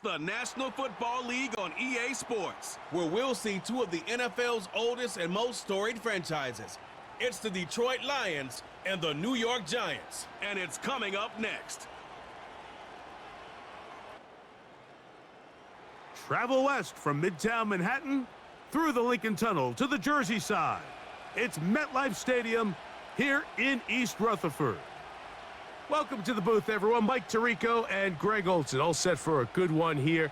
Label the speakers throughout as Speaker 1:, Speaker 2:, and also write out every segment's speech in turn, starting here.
Speaker 1: The National Football League on EA Sports, where we'll see two of the NFL's oldest and most storied franchises. It's the Detroit Lions and the New York Giants, and it's coming up next.
Speaker 2: Travel west from Midtown Manhattan, through the Lincoln Tunnel to the Jersey side. It's MetLife Stadium here in East Rutherford. Welcome to the booth, everyone. Mike Tirico and Greg Olson, all set for a good one here.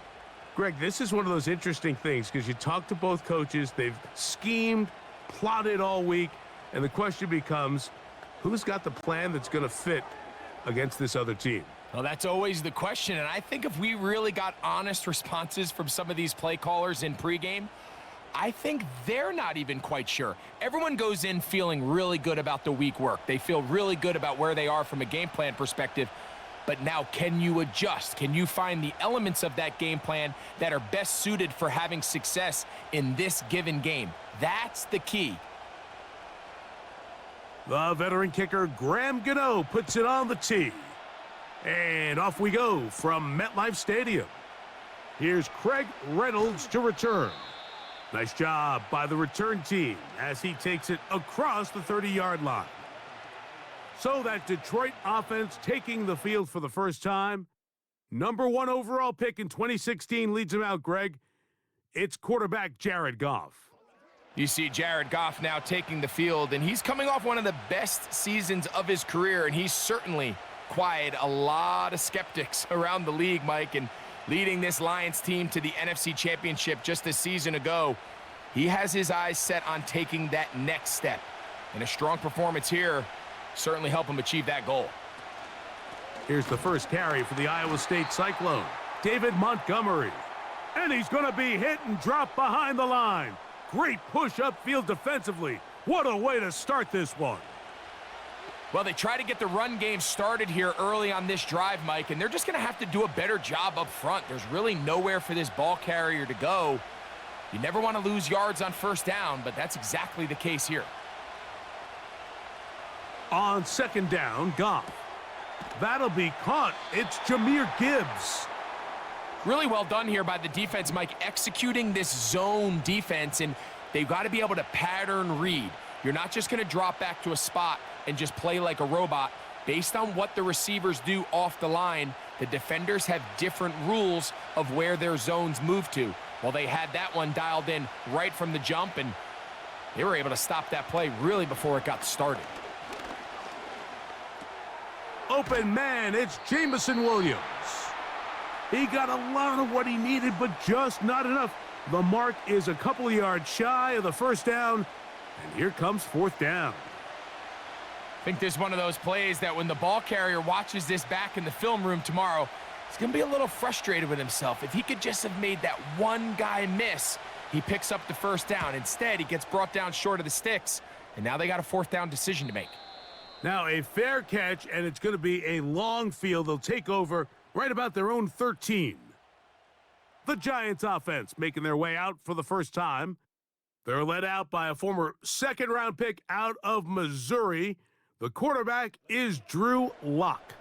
Speaker 2: Greg, this is one of those interesting things because you talk to both coaches. They've schemed, plotted all week, and the question becomes, who's got the plan that's going to fit against this other team?
Speaker 3: Well, that's always the question, and I think if we really got honest responses from some of these play callers in pregame, I think they're not even quite sure. Everyone goes in feeling really good about the week work. They feel really good about where they are from a game plan perspective. But now, can you adjust? Can you find the elements of that game plan that are best suited for having success in this given game? That's the key.
Speaker 2: The veteran kicker, Graham Gano, puts it on the tee. And off we go from MetLife Stadium. Here's Craig Reynolds to return. Nice job by the return team as he takes it across the 30-yard line. So that Detroit offense taking the field for the first time. Number 1 overall pick in 2016 leads him out, Greg. It's quarterback Jared Goff.
Speaker 3: You see Jared Goff now taking the field, and he's coming off one of the best seasons of his career, and he's certainly quieted a lot of skeptics around the league, Mike, and leading this Lions team to the NFC Championship just a season ago. He has his eyes set on taking that next step. And a strong performance here certainly help him achieve that goal.
Speaker 2: Here's the first carry for the Iowa State Cyclone, David Montgomery. And he's going to be hit and dropped behind the line. Great push upfield defensively. What a way to start this one.
Speaker 3: Well, they try to get the run game started here early on this drive, Mike, and they're just going to have to do a better job up front. There's really nowhere for this ball carrier to go. You never want to lose yards on first down, but that's exactly the case here.
Speaker 2: On second down, Goff. That'll be caught. It's Jahmyr Gibbs.
Speaker 3: Really well done here by the defense, Mike, executing this zone defense, and they've got to be able to pattern read. You're not just going to drop back to a spot and just play like a robot. Based on what the receivers do off the line, the defenders have different rules of where their zones move to. Well, they had that one dialed in right from the jump, and they were able to stop that play really before it got started.
Speaker 2: Open man, it's Jameson Williams. He got a lot of what he needed, but just not enough. The mark is a couple yards shy of the first down, and here comes fourth down.
Speaker 3: I think this is one of those plays that when the ball carrier watches this back in the film room tomorrow, he's going to be a little frustrated with himself. If he could just have made that one guy miss, he picks up the first down. Instead, he gets brought down short of the sticks, and now they got a fourth down decision to make.
Speaker 2: Now a fair catch, and it's going to be a long field. They'll take over right about their own 13. The Giants offense making their way out for the first time. They're led out by a former second-round pick out of Missouri. The quarterback is Drew Lock.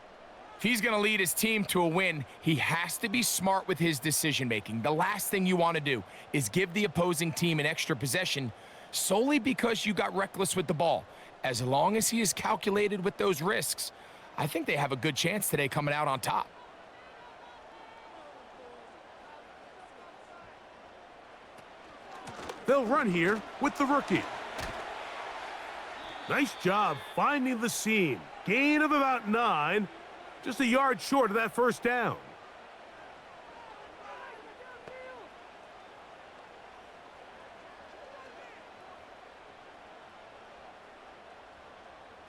Speaker 3: If he's going to lead his team to a win, he has to be smart with his decision-making. The last thing you want to do is give the opposing team an extra possession solely because you got reckless with the ball. As long as he is calculated with those risks, I think they have a good chance today coming out on top.
Speaker 2: They'll run here with the rookie. Nice job finding the seam. Gain of about 9. Just a yard short of that first down.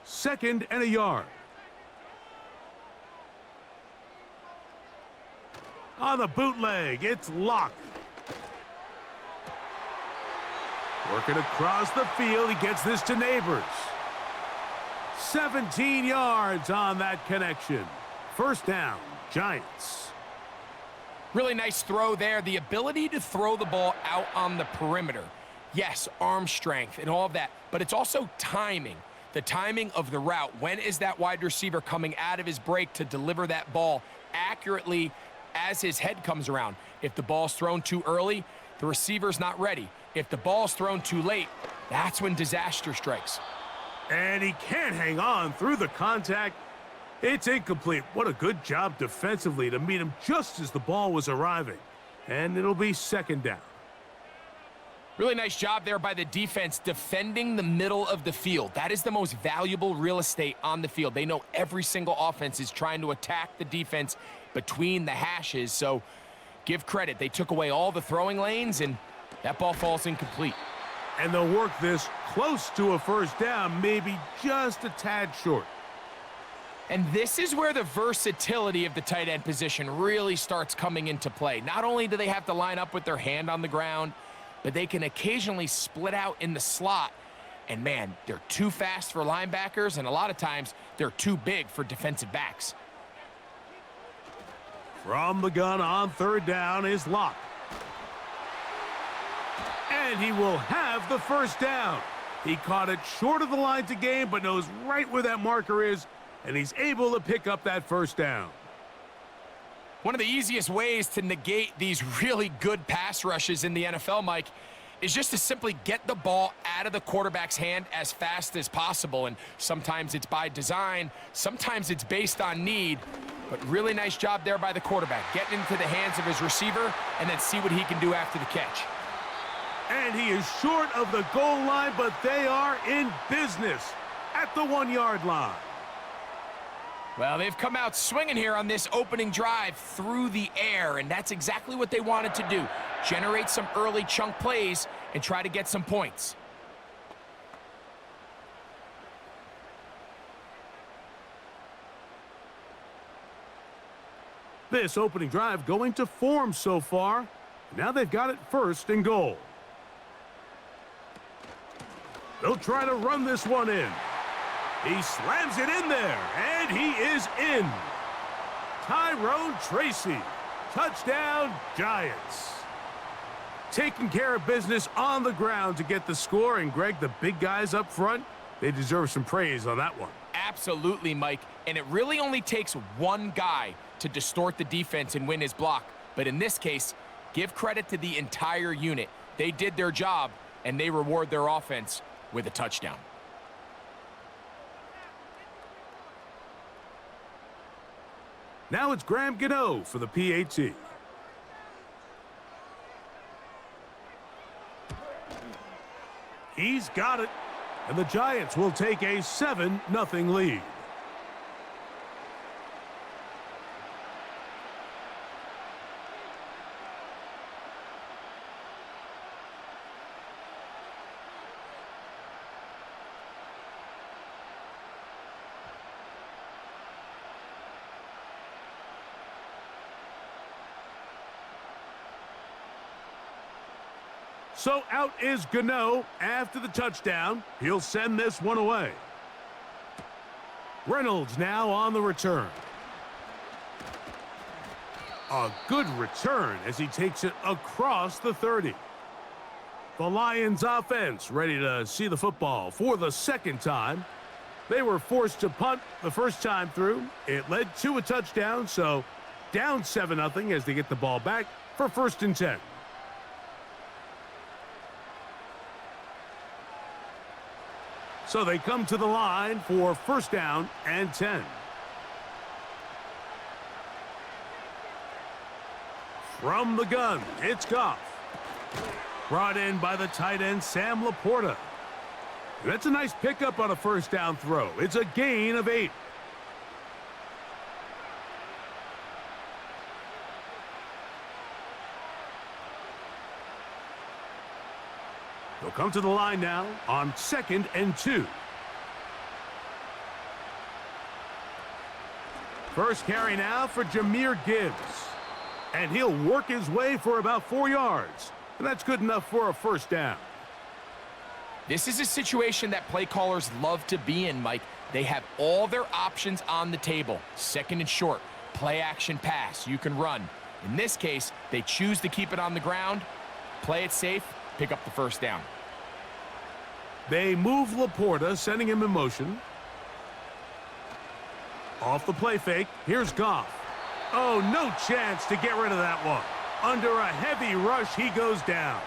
Speaker 2: Second and a yard. On the bootleg, it's Locke. Working across the field, he gets this to Neighbors. 17 yards on that connection. First down, Giants.
Speaker 3: Really nice throw there. The ability to throw the ball out on the perimeter. Yes, arm strength and all of that, but it's also timing. The timing of the route. When is that wide receiver coming out of his break to deliver that ball accurately as his head comes around. If the ball's thrown too early, the receiver's not ready. If the ball's thrown too late, that's when disaster strikes.
Speaker 2: And he can't hang on through the contact. It's incomplete. What a good job defensively to meet him just as the ball was arriving. And it'll be second down.
Speaker 3: Really nice job there by the defense defending the middle of the field. That is the most valuable real estate on the field. They know every single offense is trying to attack the defense between the hashes, so give credit. They took away all the throwing lanes, and that ball falls incomplete.
Speaker 2: And they'll work this close to a first down, maybe just a tad short.
Speaker 3: And this is where the versatility of the tight end position really starts coming into play. Not only do they have to line up with their hand on the ground, but they can occasionally split out in the slot. And man, they're too fast for linebackers, and a lot of times they're too big for defensive backs.
Speaker 2: From the gun on third down is Locke. And he will have the first down. He caught it short of the line to gain, but knows right where that marker is, and he's able to pick up that first down.
Speaker 3: One of the easiest ways to negate these really good pass rushes in the NFL, Mike, is just to simply get the ball out of the quarterback's hand as fast as possible. And sometimes it's by design, sometimes it's based on need. But really nice job there by the quarterback, getting into the hands of his receiver and then see what he can do after the catch.
Speaker 2: And he is short of the goal line, but they are in business at the 1-yard line.
Speaker 3: Well, they've come out swinging here on this opening drive through the air, and that's exactly what they wanted to do. Generate some early chunk plays and try to get some points.
Speaker 2: This opening drive going to form so far. Now they've got it first and goal. They'll try to run this one in. He slams it in there, and he is in. Tyrone Tracy, touchdown Giants. Taking care of business on the ground to get the score, and Greg, the big guys up front, they deserve some praise on that one.
Speaker 3: Absolutely, Mike, and it really only takes one guy to distort the defense and win his block. But in this case, give credit to the entire unit. They did their job, and they reward their offense with a touchdown.
Speaker 2: Now it's Graham Gano for the PAT. He's got it, and the Giants will take a 7-0 lead. So out is Gano after the touchdown. He'll send this one away. Reynolds now on the return. A good return as he takes it across the 30. The Lions offense ready to see the football for the second time. They were forced to punt the first time through. It led to a touchdown, so down 7-0 as they get the ball back for 1st and 10. So they come to the line for 1st down and 10. From the gun, it's Goff. Brought in by the tight end, Sam Laporta. That's a nice pickup on a 1st down throw. It's a gain of 8. They'll come to the line now on 2nd and 2. First carry now for Jahmyr Gibbs. And he'll work his way for about 4 yards. And that's good enough for a 1st down.
Speaker 3: This is a situation that play callers love to be in, Mike. They have all their options on the table. 2nd and short, play action pass, you can run. In this case, they choose to keep it on the ground, play it safe, pick up the 1st down.
Speaker 2: They move Laporta, sending him in motion. Off the play fake, here's Goff. Oh, no chance to get rid of that one. Under a heavy rush, he goes down.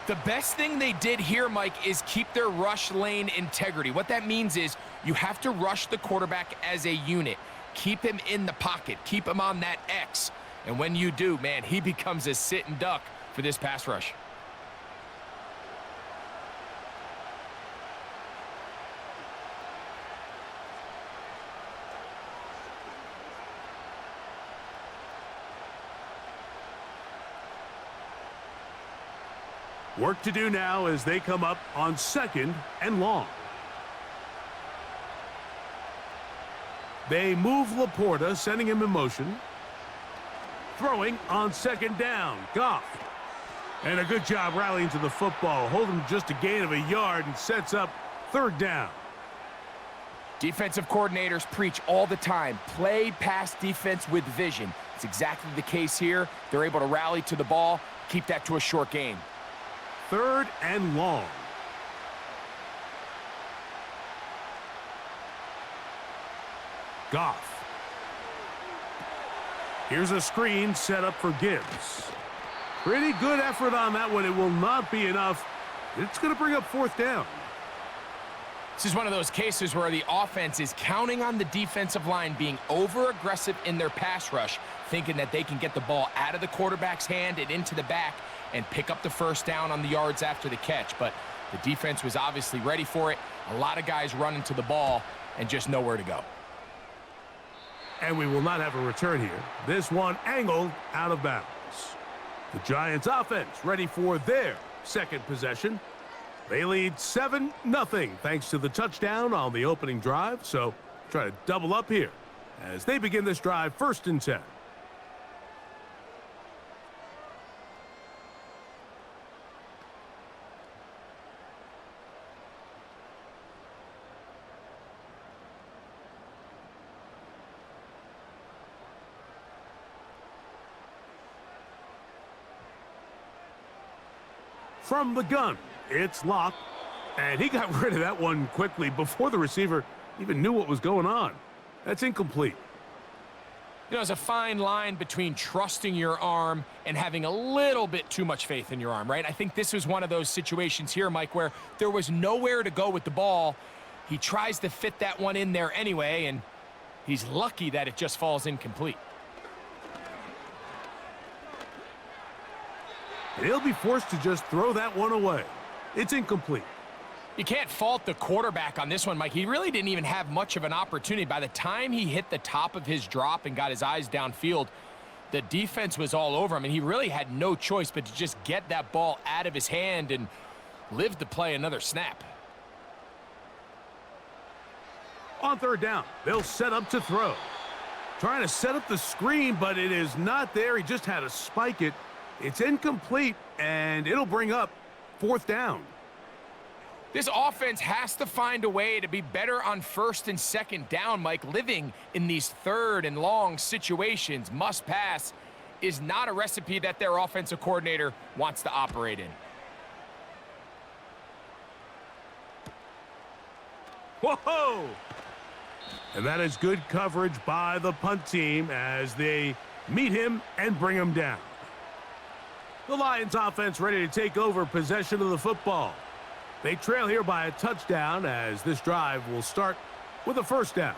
Speaker 3: The best thing they did here, Mike, is keep their rush lane integrity. What that means is you have to rush the quarterback as a unit. Keep him in the pocket. Keep him on that X. And when you do, man, he becomes a sitting duck for this pass rush.
Speaker 2: Work to do now as they come up on 2nd and long. They move Laporta, sending him in motion. Throwing on 2nd down, Goff. And a good job rallying to the football, holding just a gain of a yard and sets up 3rd down.
Speaker 3: Defensive coordinators preach all the time, play pass defense with vision. It's exactly the case here. They're able to rally to the ball, keep that to a short game.
Speaker 2: 3rd and long. Goff. Here's a screen set up for Gibbs. Pretty good effort on that one. It will not be enough. It's going to bring up 4th down.
Speaker 3: This is one of those cases where the offense is counting on the defensive line being over-aggressive in their pass rush, thinking that they can get the ball out of the quarterback's hand and into the back and pick up the 1st down on the yards after the catch. But the defense was obviously ready for it. A lot of guys running to the ball and just nowhere to go.
Speaker 2: And we will not have a return here. This one angled out of bounds. The Giants offense ready for their 2nd possession. They lead 7-0 thanks to the touchdown on the opening drive. So try to double up here as they begin this drive 1st and 10. From the gun, it's Locke, and he got rid of that one quickly before the receiver even knew what was going on. That's incomplete.
Speaker 3: You know, there's a fine line between trusting your arm and having a little bit too much faith in your arm, right? I think this was one of those situations here, Mike, where there was nowhere to go with the ball. He tries to fit that one in there anyway, and he's lucky that it just falls incomplete.
Speaker 2: He'll be forced to just throw that one away. It's incomplete.
Speaker 3: You can't fault the quarterback on this one, Mike. He really didn't even have much of an opportunity. By the time he hit the top of his drop and got his eyes downfield, the defense was all over him, and he really had no choice but to just get that ball out of his hand and live to play another snap.
Speaker 2: On 3rd down, they'll set up to throw. Trying to set up the screen, but it is not there. He just had to spike it. It's incomplete, and it'll bring up 4th down.
Speaker 3: This offense has to find a way to be better on 1st and 2nd down, Mike. Living in these 3rd and long situations, must pass, is not a recipe that their offensive coordinator wants to operate in.
Speaker 2: Whoa! And that is good coverage by the punt team as they meet him and bring him down. The Lions offense ready to take over possession of the football. They trail here by a touchdown as this drive will start with a 1st down.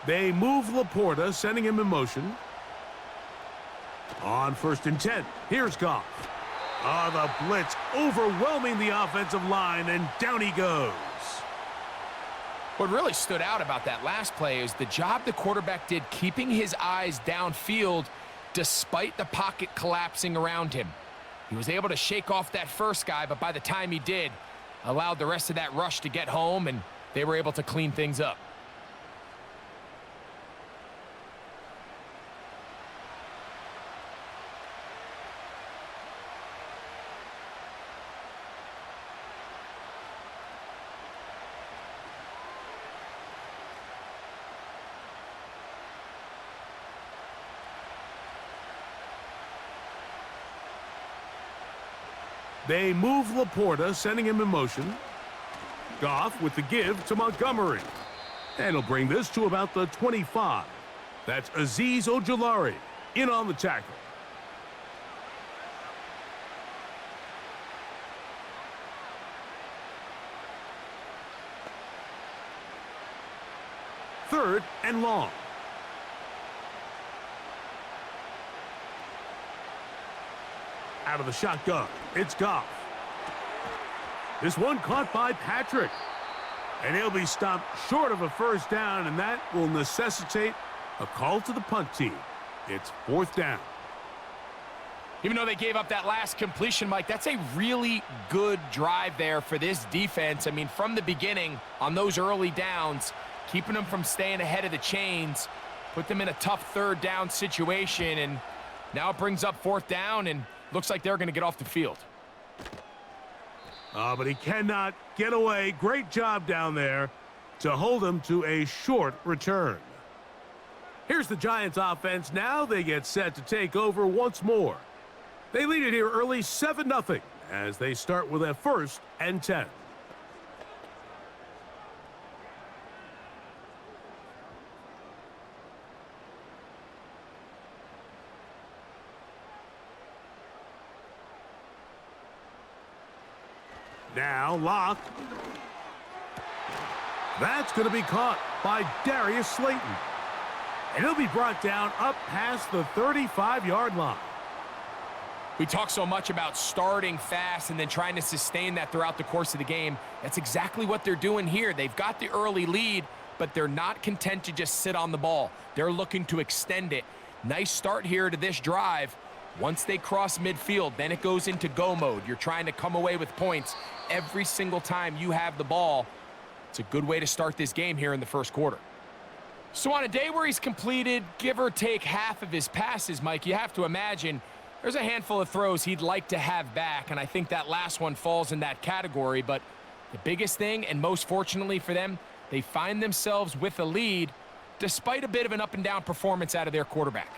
Speaker 2: They move Laporta, sending him in motion. On 1st and 10, here's Goff. The blitz overwhelming the offensive line, and down he goes.
Speaker 3: What really stood out about that last play is the job the quarterback did keeping his eyes downfield despite the pocket collapsing around him. He was able to shake off that first guy, but by the time he did, allowed the rest of that rush to get home, and they were able to clean things up.
Speaker 2: They move Laporta, sending him in motion. Goff with the give to Montgomery. And he'll bring this to about the 25. That's Azeez Ojulari in on the tackle. Third and long. Out of the shotgun, it's Goff. This one caught by Patrick. And he'll be stopped short of a first down, and that will necessitate a call to the punt team. It's fourth down.
Speaker 3: Even though they gave up that last completion, Mike, that's a really good drive there for this defense. I mean, from the beginning, on those early downs, keeping them from staying ahead of the chains, put them in a tough third down situation, and now it brings up fourth down, and looks like they're going to get off the field.
Speaker 2: But he cannot get away. Great job down there to hold him to a short return. Here's the Giants offense now. They get set to take over once more. They lead it here early 7-0 as they start with a 1st and 10. Now Locke. That's going to be caught by Darius Slayton. And he'll be brought down up past the 35-yard line.
Speaker 3: We talk so much about starting fast and then trying to sustain that throughout the course of the game. That's exactly what they're doing here. They've got the early lead, but they're not content to just sit on the ball. They're looking to extend it. Nice start here to this drive. Once they cross midfield, then it goes into go mode. You're trying to come away with points every single time you have the ball. It's a good way to start this game here in the first quarter. So on a day where he's completed, give or take half of his passes, Mike, you have to imagine there's a handful of throws he'd like to have back, and I think that last one falls in that category. But the biggest thing, and most fortunately for them, they find themselves with a lead despite a bit of an up-and-down performance out of their quarterback.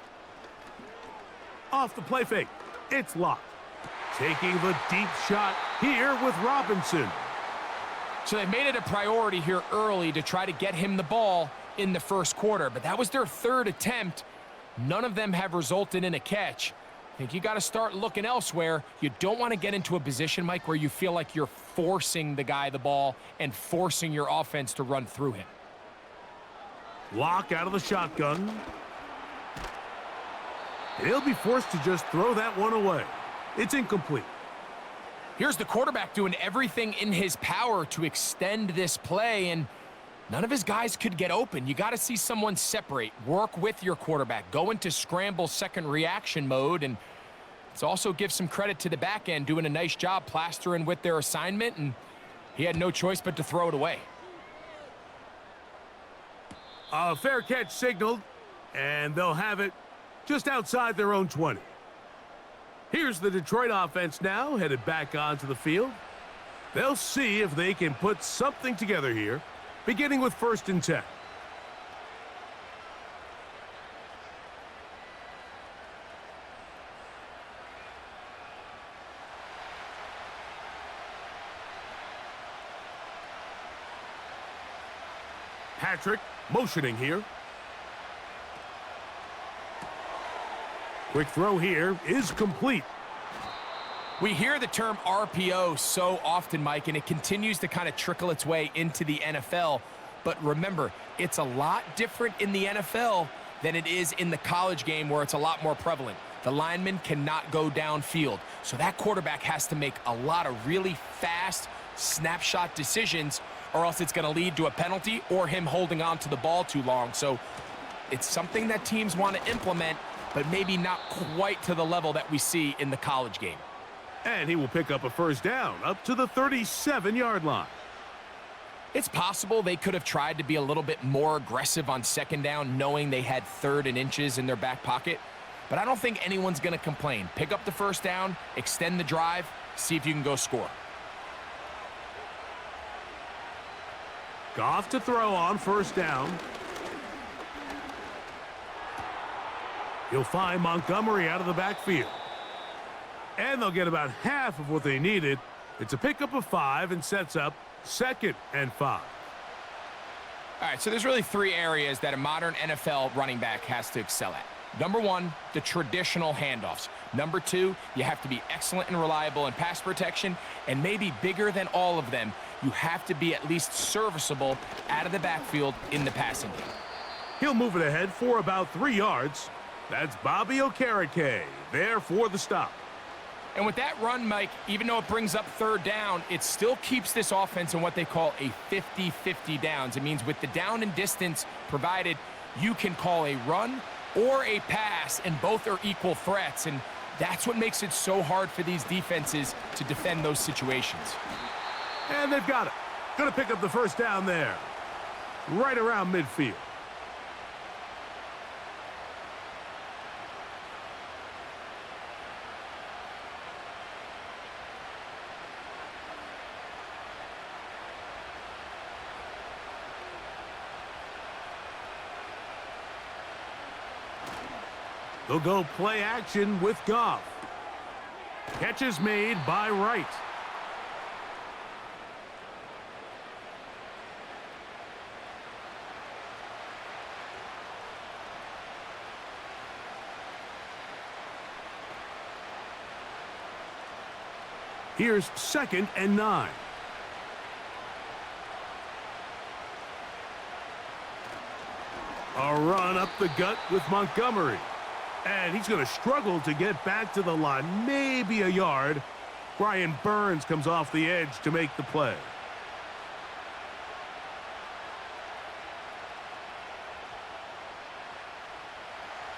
Speaker 2: Off the play fake, it's Locke. Taking the deep shot here with Robinson.
Speaker 3: So they've made it a priority here early to try to get him the ball in the first quarter, but that was their third attempt. None of them have resulted in a catch. I think you got to start looking elsewhere. You don't want to get into a position, Mike, where you feel like you're forcing the guy the ball and forcing your offense to run through him.
Speaker 2: Locke out of the shotgun. He'll be forced to just throw that one away. It's incomplete.
Speaker 3: Here's the quarterback doing everything in his power to extend this play, and none of his guys could get open. You got to see someone separate, work with your quarterback, go into scramble second reaction mode, and let's also give some credit to the back end doing a nice job plastering with their assignment, and he had no choice but to throw it away.
Speaker 2: A fair catch signaled, and they'll have it just outside their own 20. Here's the Detroit offense now, headed back onto the field. They'll see if they can put something together here, beginning with 1st and 10. Patrick motioning here. Quick throw here is complete.
Speaker 3: We hear the term RPO so often, Mike, and it continues to kind of trickle its way into the NFL. But remember, it's a lot different in the NFL than it is in the college game where it's a lot more prevalent. The lineman cannot go downfield. So that quarterback has to make a lot of really fast snapshot decisions, or else it's going to lead to a penalty or him holding on to the ball too long. So it's something that teams want to implement, but maybe not quite to the level that we see in the college game.
Speaker 2: And he will pick up a first down up to the 37-yard line.
Speaker 3: It's possible they could have tried to be a little bit more aggressive on second down, knowing they had 3rd and inches in their back pocket. But I don't think anyone's going to complain. Pick up the first down, extend the drive, see if you can go score.
Speaker 2: Goff to throw on 1st down. He'll find Montgomery out of the backfield. And they'll get about half of what they needed. It's a pickup of 5 and sets up 2nd and 5.
Speaker 3: All right, so there's really 3 areas that a modern NFL running back has to excel at. Number 1, the traditional handoffs. Number 2, you have to be excellent and reliable in pass protection. And maybe bigger than all of them, you have to be at least serviceable out of the backfield in the passing game.
Speaker 2: He'll move it ahead for about 3 yards. That's Bobby Okereke there for the stop.
Speaker 3: And with that run, Mike, even though it brings up 3rd down, it still keeps this offense in what they call a 50-50 downs. It means with the down and distance provided, you can call a run or a pass, and both are equal threats. And that's what makes it so hard for these defenses to defend those situations.
Speaker 2: And they've got it. Gonna pick up the 1st down there. Right around midfield. They'll go play action with Goff. Catch is made by Wright. Here's 2nd and 9. A run up the gut with Montgomery. And he's going to struggle to get back to the line, maybe a yard. Brian Burns comes off the edge to make the play.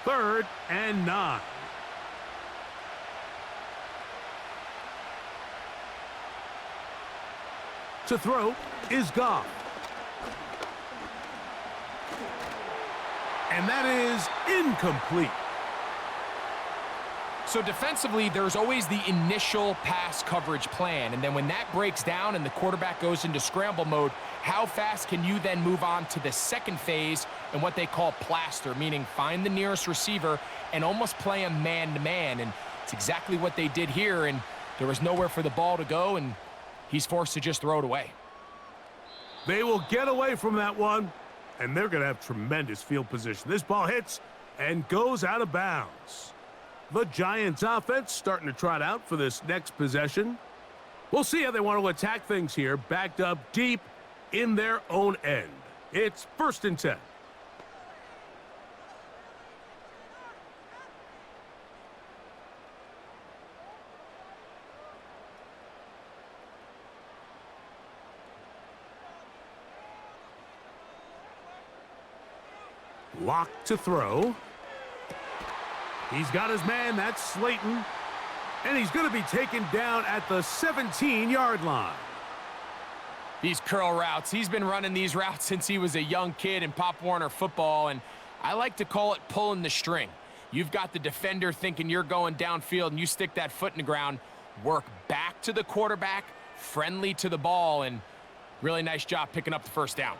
Speaker 2: Third and 9. To throw is Goff. And that is incomplete.
Speaker 3: So defensively, there's always the initial pass coverage plan. And then when that breaks down and the quarterback goes into scramble mode, how fast can you then move on to the 2nd phase and what they call plaster, meaning find the nearest receiver and almost play him man-to-man. And it's exactly what they did here, and there was nowhere for the ball to go, and he's forced to just throw it away.
Speaker 2: They will get away from that one, and they're going to have tremendous field position. This ball hits and goes out of bounds. The Giants offense starting to trot out for this next possession. We'll see how they want to attack things here, backed up deep in their own end. It's 1st and 10. Lock to throw. He's got his man, that's Slayton. And he's going to be taken down at the 17-yard line.
Speaker 3: These curl routes, he's been running these routes since he was a young kid in Pop Warner football, and I like to call it pulling the string. You've got the defender thinking you're going downfield, and you stick that foot in the ground, work back to the quarterback, friendly to the ball, and really nice job picking up the 1st down.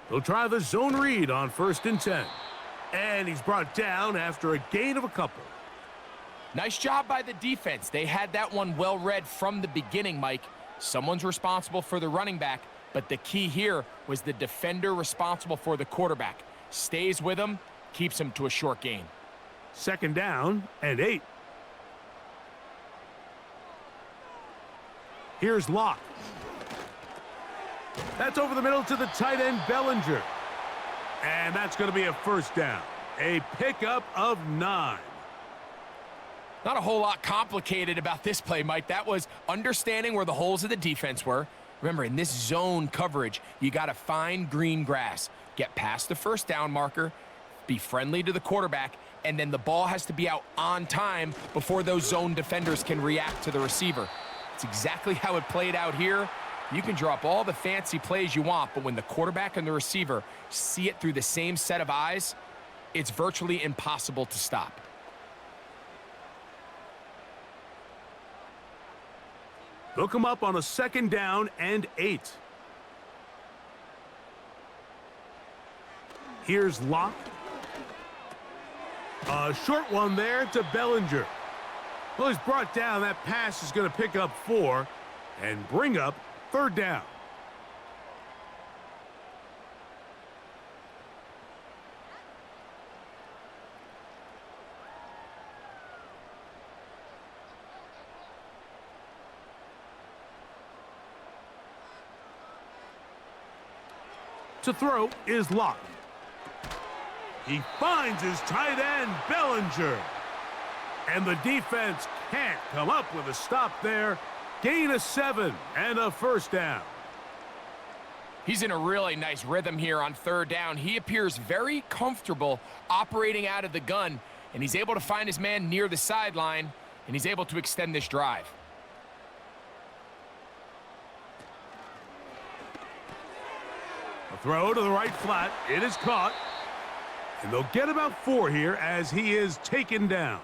Speaker 2: They'll try the zone read on 1st and 10. And he's brought down after a gain of a couple.
Speaker 3: Nice job by the defense. They had that one well read from the beginning, Mike. Someone's responsible for the running back, but the key here was the defender responsible for the quarterback. Stays with him, keeps him to a short gain.
Speaker 2: 2nd down and 8. Here's Locke. That's over the middle to the tight end, Bellinger. And that's going to be a 1st down. A pickup of 9.
Speaker 3: Not a whole lot complicated about this play, Mike. That was understanding where the holes of the defense were. Remember, in this zone coverage, you got to find green grass. Get past the 1st down marker, be friendly to the quarterback, and then the ball has to be out on time before those zone defenders can react to the receiver. It's exactly how it played out here. You can drop all the fancy plays you want, but when the quarterback and the receiver see it through the same set of eyes, it's virtually impossible to stop.
Speaker 2: They'll come up on a 2nd down and 8. Here's Locke. A short one there to Bellinger. Well, he's brought down. That pass is going to pick up 4 and bring up 3rd down. To throw is Locke. He finds his tight end, Bellinger. And the defense can't come up with a stop there. Gain of 7 and a 1st down.
Speaker 3: He's in a really nice rhythm here on 3rd down. He appears very comfortable operating out of the gun, and he's able to find his man near the sideline, and he's able to extend this drive.
Speaker 2: A throw to the right flat. It is caught. And they'll get about 4 here as he is taken down.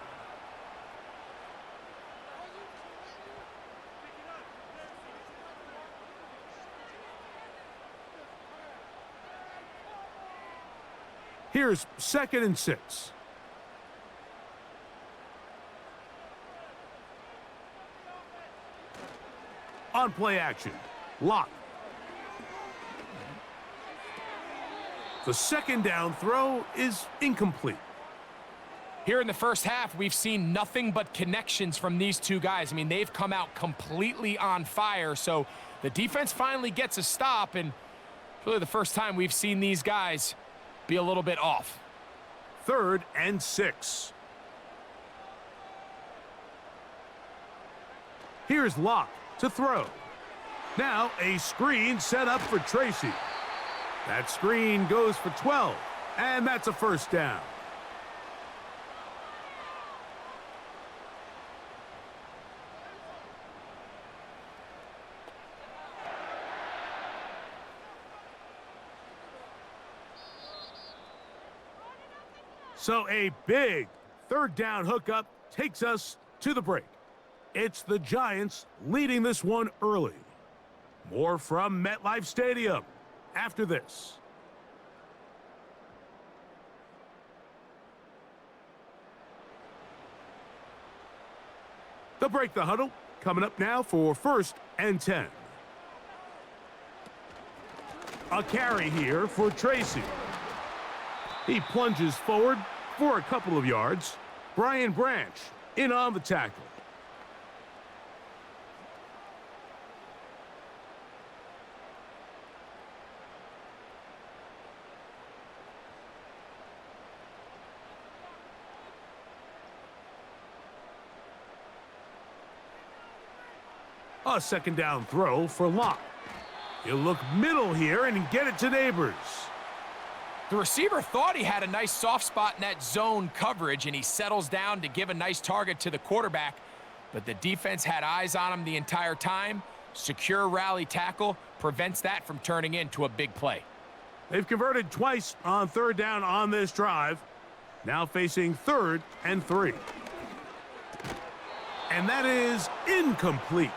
Speaker 2: Here's 2nd and 6. On play action, Locke. The 2nd down throw is incomplete.
Speaker 3: Here in the first half, we've seen nothing but connections from these two guys. I mean, they've come out completely on fire, so the defense finally gets a stop, and it's really the first time we've seen these guys be a little bit off.
Speaker 2: 3rd and 6. Here's Locke to throw. Now a screen set up for Tracy. That screen goes for 12, and that's a 1st down. So a big 3rd down hookup takes us to the break. It's the Giants leading this one early. More from MetLife Stadium after this. They'll break the huddle. Coming up now for 1st and 10. A carry here for Tracy. He plunges forward for a couple of yards. Brian Branch in on the tackle. A 2nd down throw for Locke. He'll look middle here and get it to Neighbors.
Speaker 3: The receiver thought he had a nice soft spot in that zone coverage, and he settles down to give a nice target to the quarterback, but the defense had eyes on him the entire time. Secure rally tackle prevents that from turning into a big play.
Speaker 2: They've converted twice on 3rd down on this drive. Now facing 3rd and 3. And that is incomplete.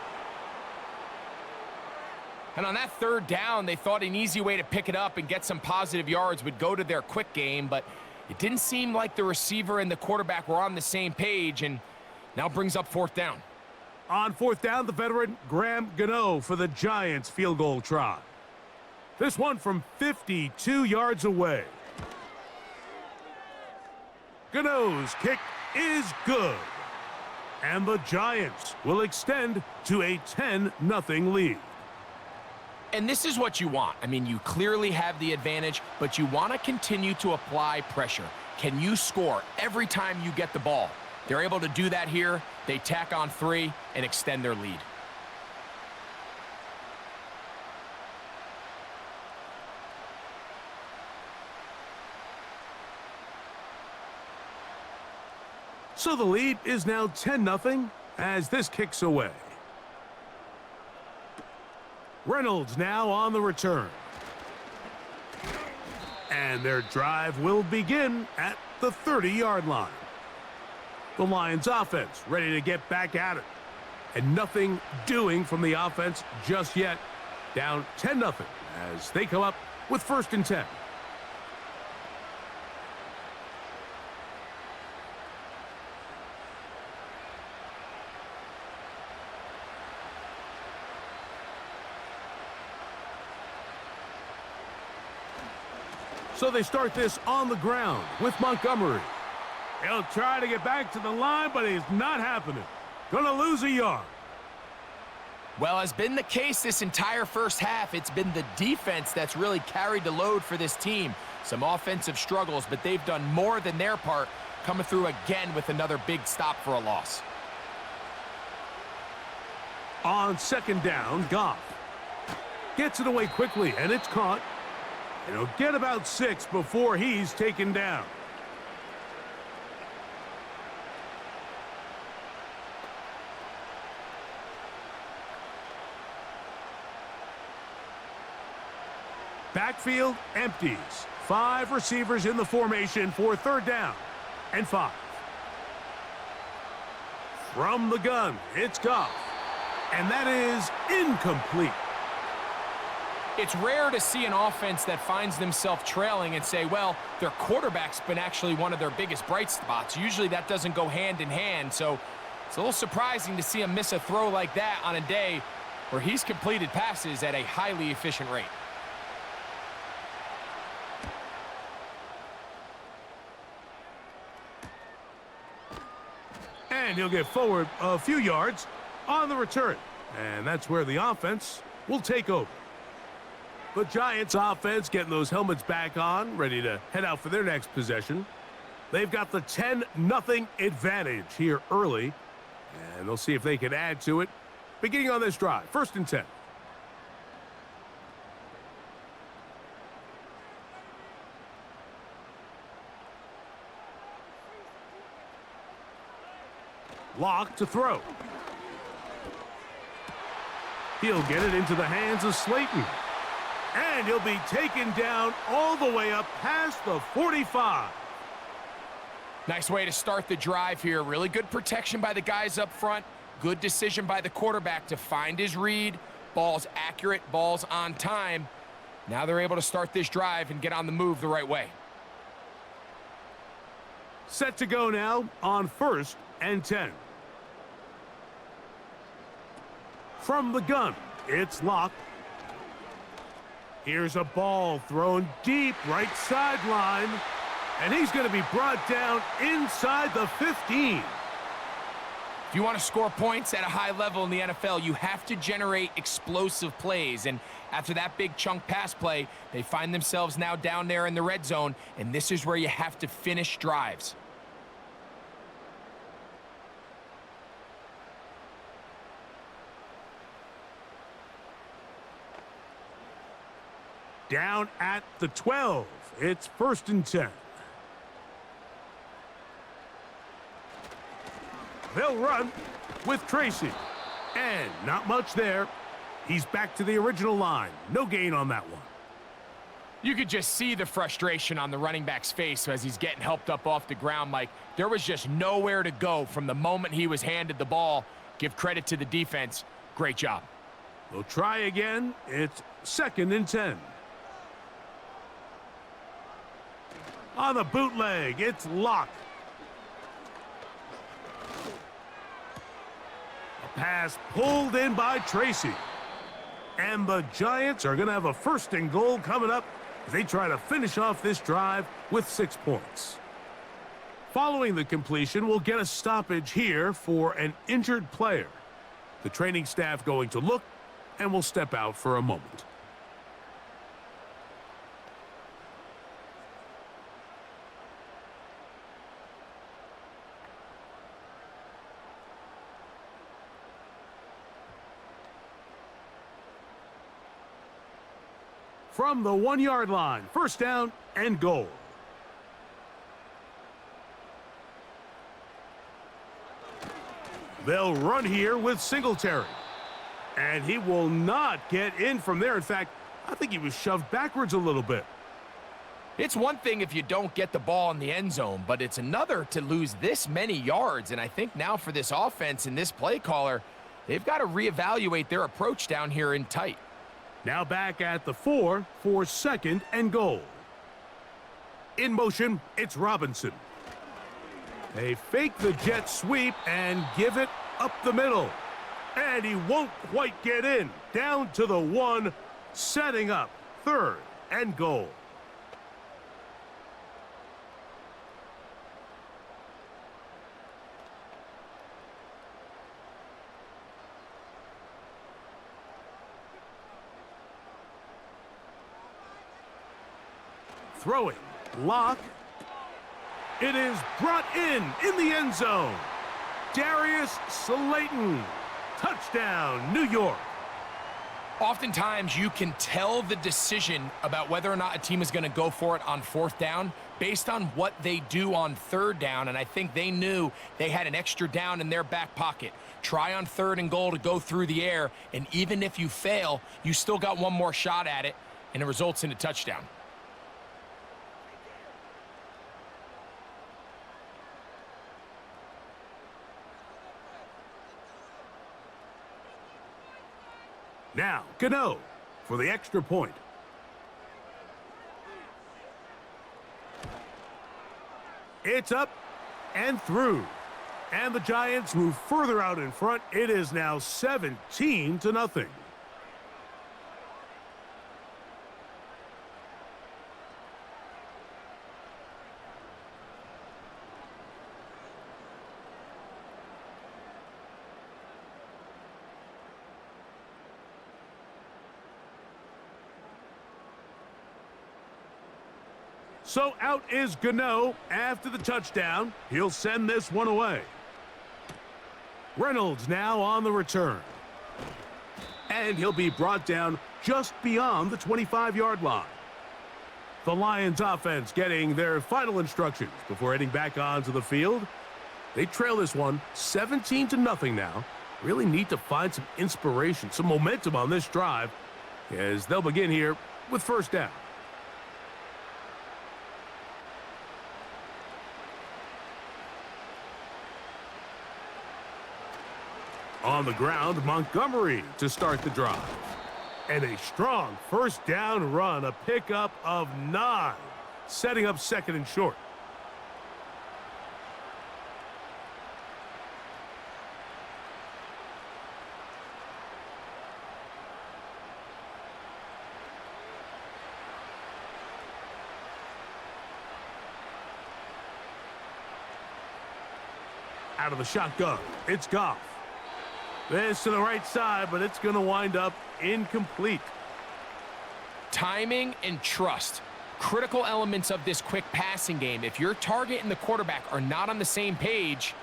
Speaker 3: And on that 3rd down, they thought an easy way to pick it up and get some positive yards would go to their quick game, but it didn't seem like the receiver and the quarterback were on the same page, and now brings up 4th down.
Speaker 2: On 4th down, the veteran Graham Gano for the Giants field goal try. This one from 52 yards away. Gano's kick is good. And the Giants will extend to a 10-0 lead.
Speaker 3: And this is what you want. I mean, you clearly have the advantage, but you want to continue to apply pressure. Can you score every time you get the ball? They're able to do that here. They tack on 3 and extend their lead.
Speaker 2: So the lead is now 10-0 as this kicks away. Reynolds now on the return. And their drive will begin at the 30-yard line. The Lions offense ready to get back at it. And nothing doing from the offense just yet. Down 10-0 as they come up with 1st and 10. So they start this on the ground with Montgomery. He'll try to get back to the line, but it's not happening. Gonna lose a yard.
Speaker 3: Well, as been the case this entire first half, it's been the defense that's really carried the load for this team. Some offensive struggles, but they've done more than their part, coming through again with another big stop for a loss.
Speaker 2: On second down, Goff gets it away quickly, and it's caught. And he'll get about 6 before he's taken down. Backfield empties. 5 receivers in the formation for third down and 5. From the gun, it's Goff. And that is incomplete.
Speaker 3: It's rare to see an offense that finds themselves trailing and say, well, their quarterback's been actually one of their biggest bright spots. Usually that doesn't go hand in hand, so it's a little surprising to see him miss a throw like that on a day where he's completed passes at a highly efficient rate.
Speaker 2: And he'll get forward a few yards on the return. And that's where the offense will take over. The Giants offense getting those helmets back on, ready to head out for their next possession. They've got the 10-0 advantage here early. And they'll see if they can add to it. Beginning on this drive, 1st and 10. Lock to throw. He'll get it into the hands of Slayton. And he'll be taken down all the way up past the 45.
Speaker 3: Nice way to start the drive here. Really good protection by the guys up front. Good decision by the quarterback to find his read. Ball's accurate, ball's on time. Now they're able to start this drive and get on the move the right way.
Speaker 2: Set to go now on 1st and 10. From the gun, it's Locke. Here's a ball thrown deep right sideline. And he's going to be brought down inside the 15.
Speaker 3: If you want to score points at a high level in the NFL, you have to generate explosive plays. And after that big chunk pass play, they find themselves now down there in the red zone. And this is where you have to finish drives.
Speaker 2: Down at the 12. It's 1st and 10. They'll run with Tracy. And not much there. He's back to the original line. No gain on that one.
Speaker 3: You could just see the frustration on the running back's face as he's getting helped up off the ground, Mike. There was just nowhere to go from the moment he was handed the ball. Give credit to the defense. Great job.
Speaker 2: They'll try again. It's 2nd and 10. On the bootleg, it's Locke. A pass pulled in by Tracy. And the Giants are going to have a 1st and goal coming up as they try to finish off this drive with 6 points. Following the completion, we'll get a stoppage here for an injured player. The training staff going to look, and we'll step out for a moment. From the 1-yard line, 1st down and goal. They'll run here with Singletary. And he will not get in from there. In fact, I think he was shoved backwards a little bit.
Speaker 3: It's one thing if you don't get the ball in the end zone, but it's another to lose this many yards. And I think now for this offense and this play caller, they've got to reevaluate their approach down here in tight.
Speaker 2: Now back at the 4 for 2nd and goal. In motion, it's Robinson. They fake the jet sweep and give it up the middle. And he won't quite get in. Down to the 1, setting up 3rd and goal. throwing. Lock. It is brought in the end zone. Darius Slayton. Touchdown, New York.
Speaker 3: Oftentimes, you can tell the decision about whether or not a team is going to go for it on 4th down based on what they do on 3rd down, and I think they knew they had an extra down in their back pocket. Try on 3rd and goal to go through the air, and even if you fail, you still got one more shot at it, and it results in a touchdown.
Speaker 2: Now, Gano for the extra point. It's up and through. And the Giants move further out in front. It is now 17-0. So out is Gano after the touchdown. He'll send this one away. Reynolds now on the return. And he'll be brought down just beyond the 25-yard line. The Lions offense getting their final instructions before heading back onto the field. They trail this one 17-0 now. Really need to find some inspiration, some momentum on this drive as they'll begin here with 1st down. On the ground, Montgomery to start the drive. And a strong 1st down run, a pickup of 9, setting up 2nd and short. Out of the shotgun, it's Goff. This to the right side, but it's going to wind up incomplete.
Speaker 3: Timing and trust, critical elements of this quick passing game. If your target and the quarterback are not on the same page,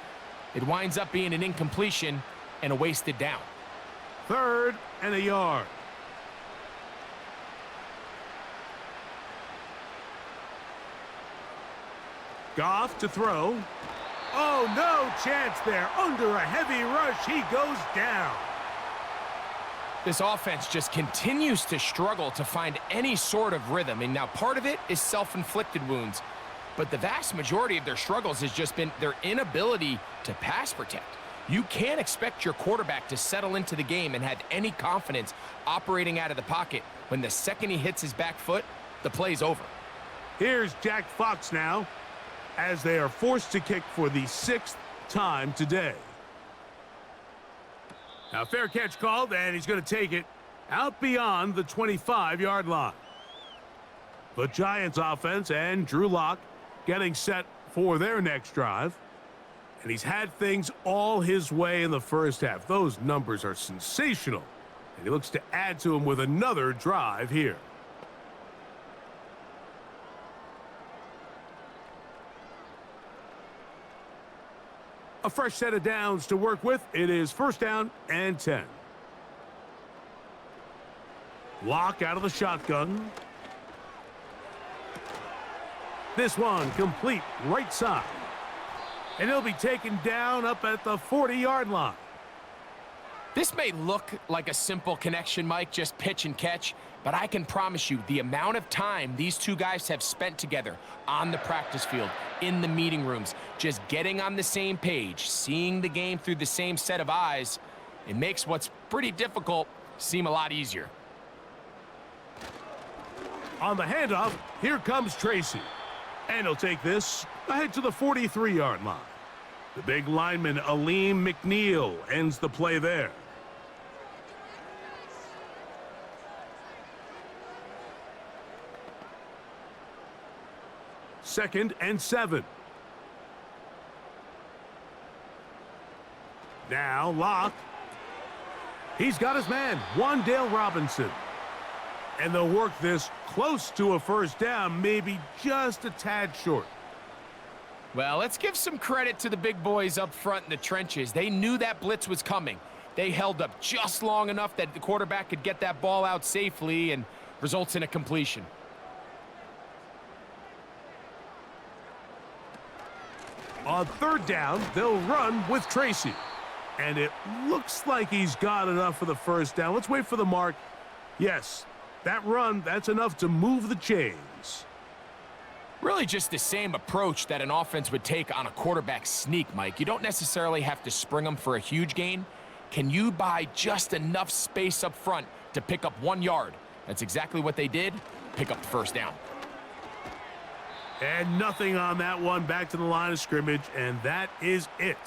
Speaker 3: it winds up being an incompletion and a wasted down.
Speaker 2: 3rd and a yard. Goff to throw. Oh, no chance there. Under a heavy rush, he goes down.
Speaker 3: This offense just continues to struggle to find any sort of rhythm. And now part of it is self-inflicted wounds. But the vast majority of their struggles has just been their inability to pass protect. You can't expect your quarterback to settle into the game and have any confidence operating out of the pocket when the second he hits his back foot, the play's over.
Speaker 2: Here's Jack Fox now, as they are forced to kick for the 6th time today. Now, fair catch called, and he's going to take it out beyond the 25-yard line. The Giants offense and Drew Lock getting set for their next drive. And he's had things all his way in the 1st half. Those numbers are sensational. And he looks to add to them with another drive here. A fresh set of downs to work with. It is 1st down and 10. Lock out of the shotgun. This one complete right side. And he'll be taken down up at the 40-yard line.
Speaker 3: This may look like a simple connection, Mike, just pitch and catch, but I can promise you the amount of time these two guys have spent together on the practice field, in the meeting rooms, just getting on the same page, seeing the game through the same set of eyes, it makes what's pretty difficult seem a lot easier.
Speaker 2: On the handoff, here comes Tracy. And he'll take this ahead to the 43-yard line. The big lineman, Aleem McNeil, ends the play there. Second and 7. Now Lock. He's got his man, Wan'Dale Robinson. And they'll work this close to a first down, maybe just a tad short.
Speaker 3: Well, let's give some credit to the big boys up front in the trenches. They knew that blitz was coming. They held up just long enough that the quarterback could get that ball out safely and results in a completion.
Speaker 2: On third down, they'll run with Tracy. And it looks like he's got enough for the first down. Let's wait for the mark. Yes, that run, that's enough to move the chains.
Speaker 3: Really just the same approach that an offense would take on a quarterback sneak, Mike. You don't necessarily have to spring them for a huge gain. Can you buy just enough space up front to pick up 1 yard? That's exactly what they did. Pick up the first down.
Speaker 2: And nothing on that one. Back to the line of scrimmage, and that is it.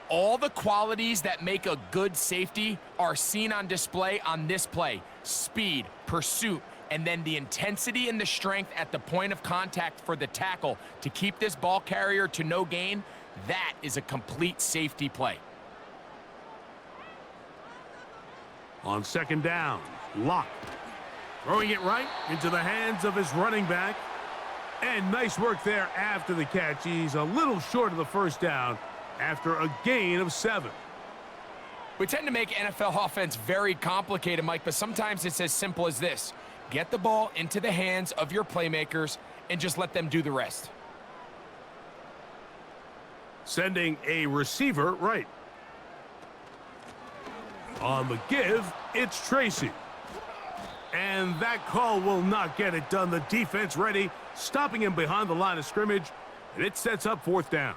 Speaker 3: All the qualities that make a good safety are seen on display on this play. Speed, pursuit, and then the intensity and the strength at the point of contact for the tackle to keep this ball carrier to no gain. That is a complete safety play.
Speaker 2: On second down, Locke. Throwing it right into the hands of his running back. And nice work there after the catch. He's a little short of the first down after a gain of 7.
Speaker 3: We tend to make NFL offense very complicated, Mike, but sometimes it's as simple as this. Get the ball into the hands of your playmakers and just let them do the rest.
Speaker 2: Sending a receiver right. On the give, it's Tracy. And that call will not get it done. The defense ready, stopping him behind the line of scrimmage, and it sets up fourth down.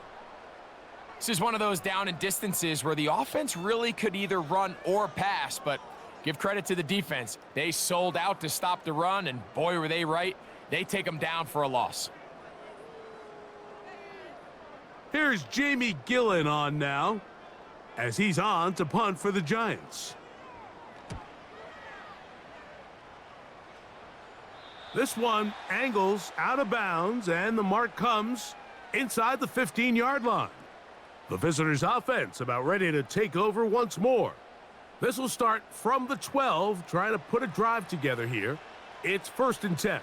Speaker 3: This is one of those down and distances where the offense really could either run or pass, but give credit to the defense. They sold out to stop the run, and boy, were they right. They take them down for a loss.
Speaker 2: Here's Jamie Gillen on now, as he's on to punt for the Giants. This one angles out of bounds, and the mark comes inside the 15-yard line. The visitors' offense about ready to take over once more. This will start from the 12, trying to put a drive together here. It's 1st and 10.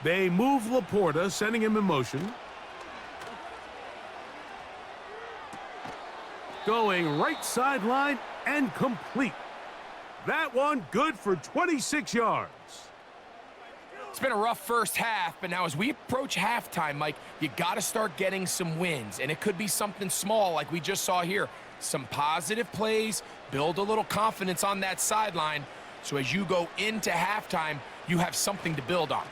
Speaker 2: They move Laporta, sending him in motion. Going right sideline and complete. That one good for 26 yards.
Speaker 3: It's been a rough first half, but now as we approach halftime, Mike, you got to start getting some wins, and it could be something small like we just saw here. Some positive plays, build a little confidence on that sideline, so as you go into halftime, you have something to build on.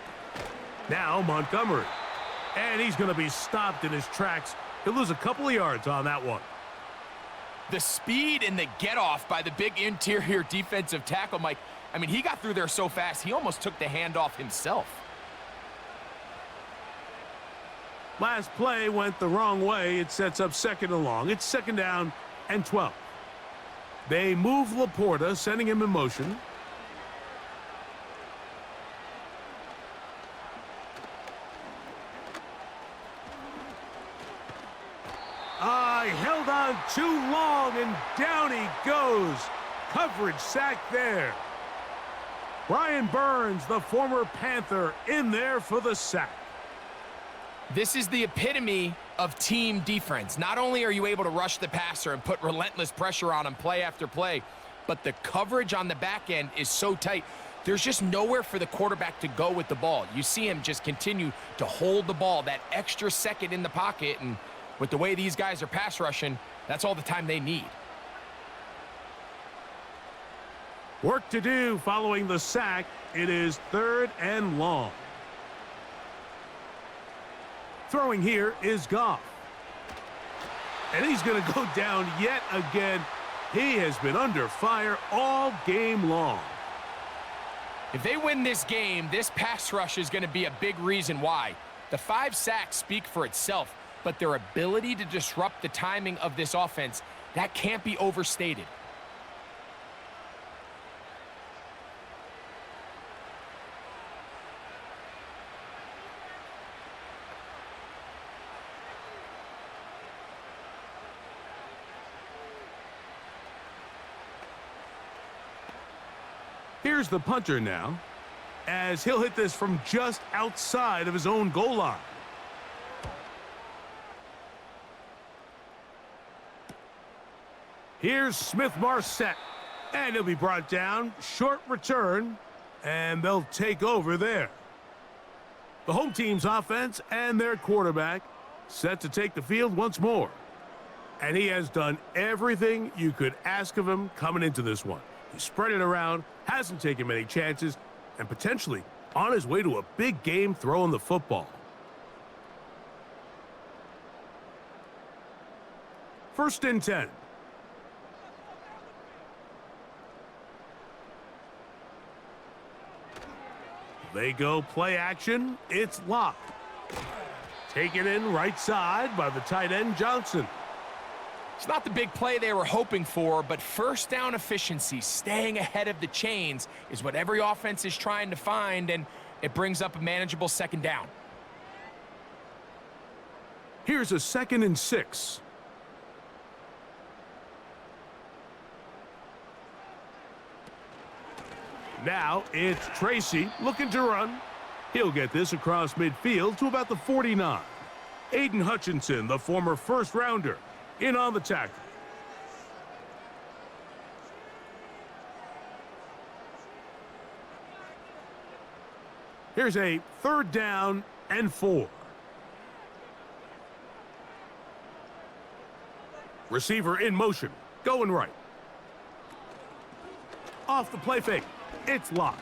Speaker 2: Now Montgomery, and he's going to be stopped in his tracks. He'll lose a couple of yards on that one.
Speaker 3: The speed and the get-off by the big interior defensive tackle, Mike, I mean, he got through there so fast, he almost took the handoff himself.
Speaker 2: Last play went the wrong way. It sets up 2nd and long. It's 2nd down and 12. They move Laporta, sending him in motion. Held on too long, and down he goes. Coverage sack there. Brian Burns, the former Panther, in there for the sack.
Speaker 3: This is the epitome of team defense. Not only are you able to rush the passer and put relentless pressure on him play after play, but the coverage on the back end is so tight. There's just nowhere for the quarterback to go with the ball. You see him just continue to hold the ball that extra second in the pocket, and with the way these guys are pass rushing, that's all the time they need.
Speaker 2: Work to do following the sack. It is 3rd and long. Throwing here is Goff. And he's going to go down yet again. He has been under fire all game long.
Speaker 3: If they win this game, this pass rush is going to be a big reason why. The 5 sacks speak for itself, but their ability to disrupt the timing of this offense, that can't be overstated.
Speaker 2: Here's the punter now, as he'll hit this from just outside of his own goal line. Here's Smith-Marset, and he'll be brought down. Short return, and they'll take over there. The home team's offense and their quarterback set to take the field once more. And he has done everything you could ask of him coming into this one. He spread it around, hasn't taken many chances, and potentially on his way to a big game throwing the football. First and 10. They go play action. It's locked. Taken in right side by the tight end, Johnson.
Speaker 3: It's not the big play they were hoping for, but first down efficiency, staying ahead of the chains, is what every offense is trying to find, and it brings up a manageable second down.
Speaker 2: Here's a 2nd and 6. Now it's Tracy looking to run. He'll get this across midfield to about the 49. Aiden Hutchinson, the former first-rounder, in on the tackle. Here's a 3rd down and 4. Receiver in motion, going right. Off the play fake. It's locked.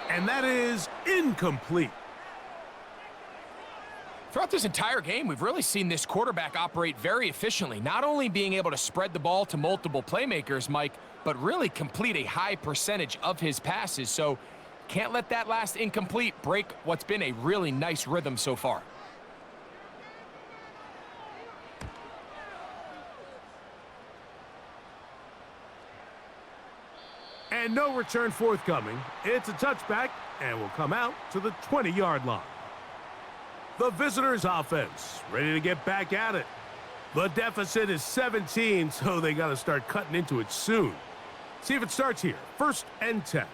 Speaker 2: And that is incomplete.
Speaker 3: Throughout this entire game, we've really seen this quarterback operate very efficiently, not only being able to spread the ball to multiple playmakers, Mike, but really complete a high percentage of his passes. So can't let that last incomplete break what's been a really nice rhythm so far.
Speaker 2: And no return forthcoming. It's a touchback and will come out to the 20-yard line. The visitors' offense ready to get back at it. The deficit is 17, so they got to start cutting into it soon. See if it starts here. 1st and 10.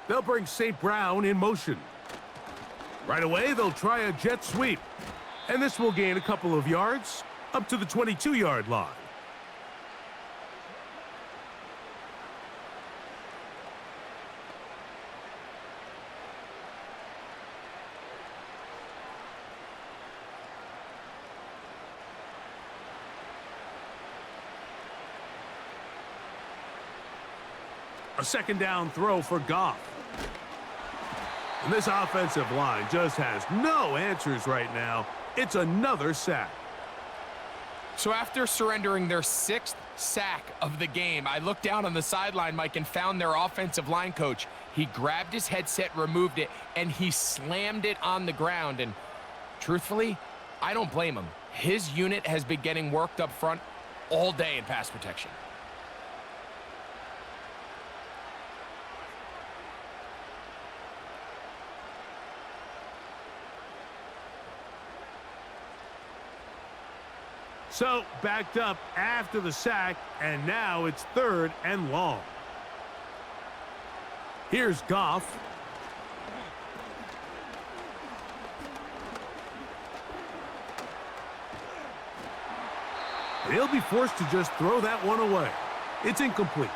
Speaker 2: They'll bring St. Brown in motion. Right away, they'll try a jet sweep. And this will gain a couple of yards up to the 22-yard line. A 2nd down throw for Goff. And this offensive line just has no answers right now. It's another sack.
Speaker 3: So after surrendering their 6th sack of the game, I looked down on the sideline, Mike, and found their offensive line coach. He grabbed his headset, removed it, and he slammed it on the ground. And truthfully, I don't blame him. His unit has been getting worked up front all day in pass protection.
Speaker 2: So, backed up after the sack, and now it's 3rd and long. Here's Goff. And he'll be forced to just throw that one away. It's incomplete.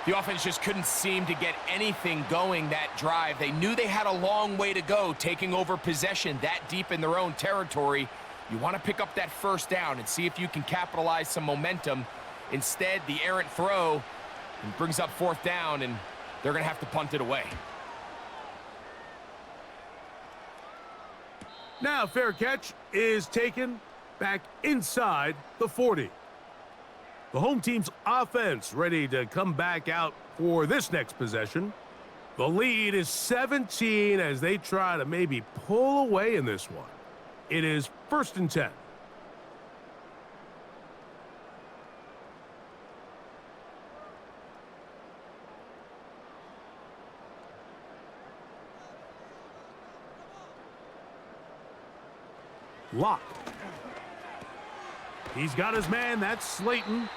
Speaker 3: The offense just couldn't seem to get anything going that drive. They knew they had a long way to go, taking over possession that deep in their own territory. You want to pick up that 1st down and see if you can capitalize some momentum. Instead, the errant throw brings up 4th down, and they're going to have to punt it away.
Speaker 2: Now, fair catch is taken back inside the 40. The home team's offense ready to come back out for this next possession. The lead is 17 as they try to maybe pull away in this one. It is 1st and 10. Lock. He's got his man. That's Slayton.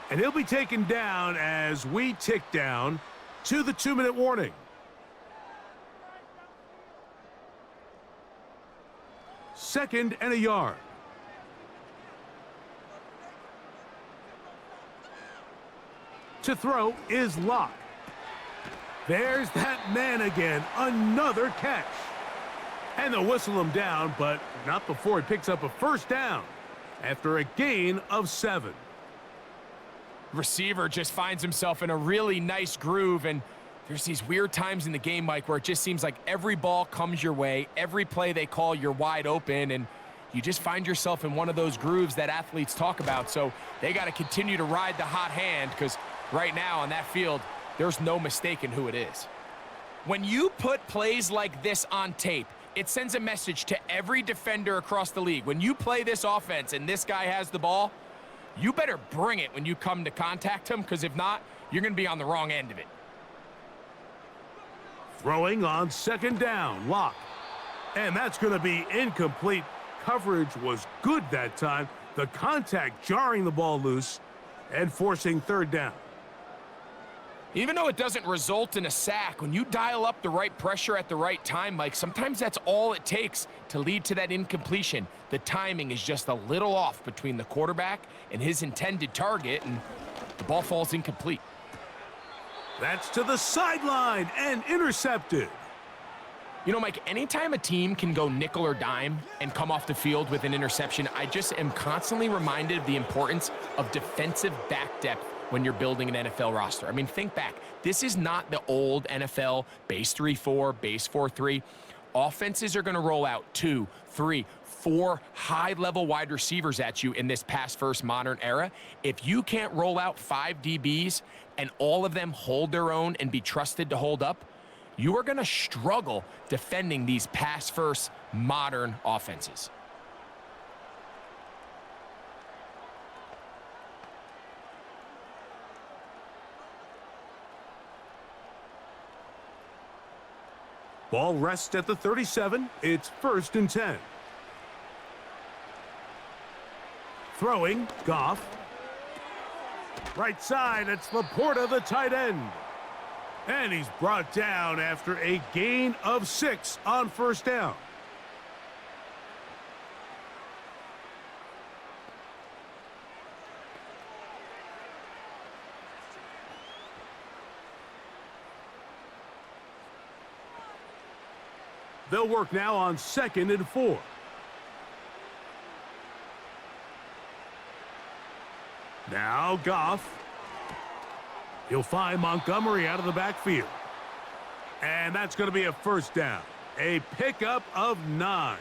Speaker 2: And he'll be taken down as we tick down to the 2-minute warning. Second and a yard. To throw is Lock. There's that man again. Another catch. And they'll whistle him down, but not before he picks up a first down after a gain of 7.
Speaker 3: Receiver just finds himself in a really nice groove, and there's these weird times in the game, Mike, where it just seems like every ball comes your way, every play they call, you're wide open, and you just find yourself in one of those grooves that athletes talk about. So they got to continue to ride the hot hand, because right now on that field, there's no mistaking who it is. When you put plays like this on tape, it sends a message to every defender across the league. When you play this offense and this guy has the ball, you better bring it when you come to contact him, because if not, you're going to be on the wrong end of it.
Speaker 2: Throwing on second down, Lock. And that's going to be incomplete. Coverage was good that time. The contact jarring the ball loose and forcing third down.
Speaker 3: Even though it doesn't result in a sack, when you dial up the right pressure at the right time, Mike, sometimes that's all it takes to lead to that incompletion. The timing is just a little off between the quarterback and his intended target, and the ball falls incomplete.
Speaker 2: That's to the sideline and intercepted.
Speaker 3: You know, Mike, anytime a team can go nickel or dime and come off the field with an interception, I just am constantly reminded of the importance of defensive back depth when you're building an NFL roster. I mean, think back. This is not the old NFL base 3-4, base 4-3. Offenses are going to roll out 2, 3, 4 high-level wide receivers at you in this pass-first modern era. If you can't roll out 5 DBs and all of them hold their own and be trusted to hold up, you are going to struggle defending these pass-first modern offenses.
Speaker 2: Ball rests at the 37. It's 1st and 10. Throwing, Goff. Right side, it's Laporta, the tight end. And he's brought down after a gain of 6 on first down. They'll work now on 2nd and 4. Now Goff. He'll find Montgomery out of the backfield. And that's going to be a first down. A pickup of 9.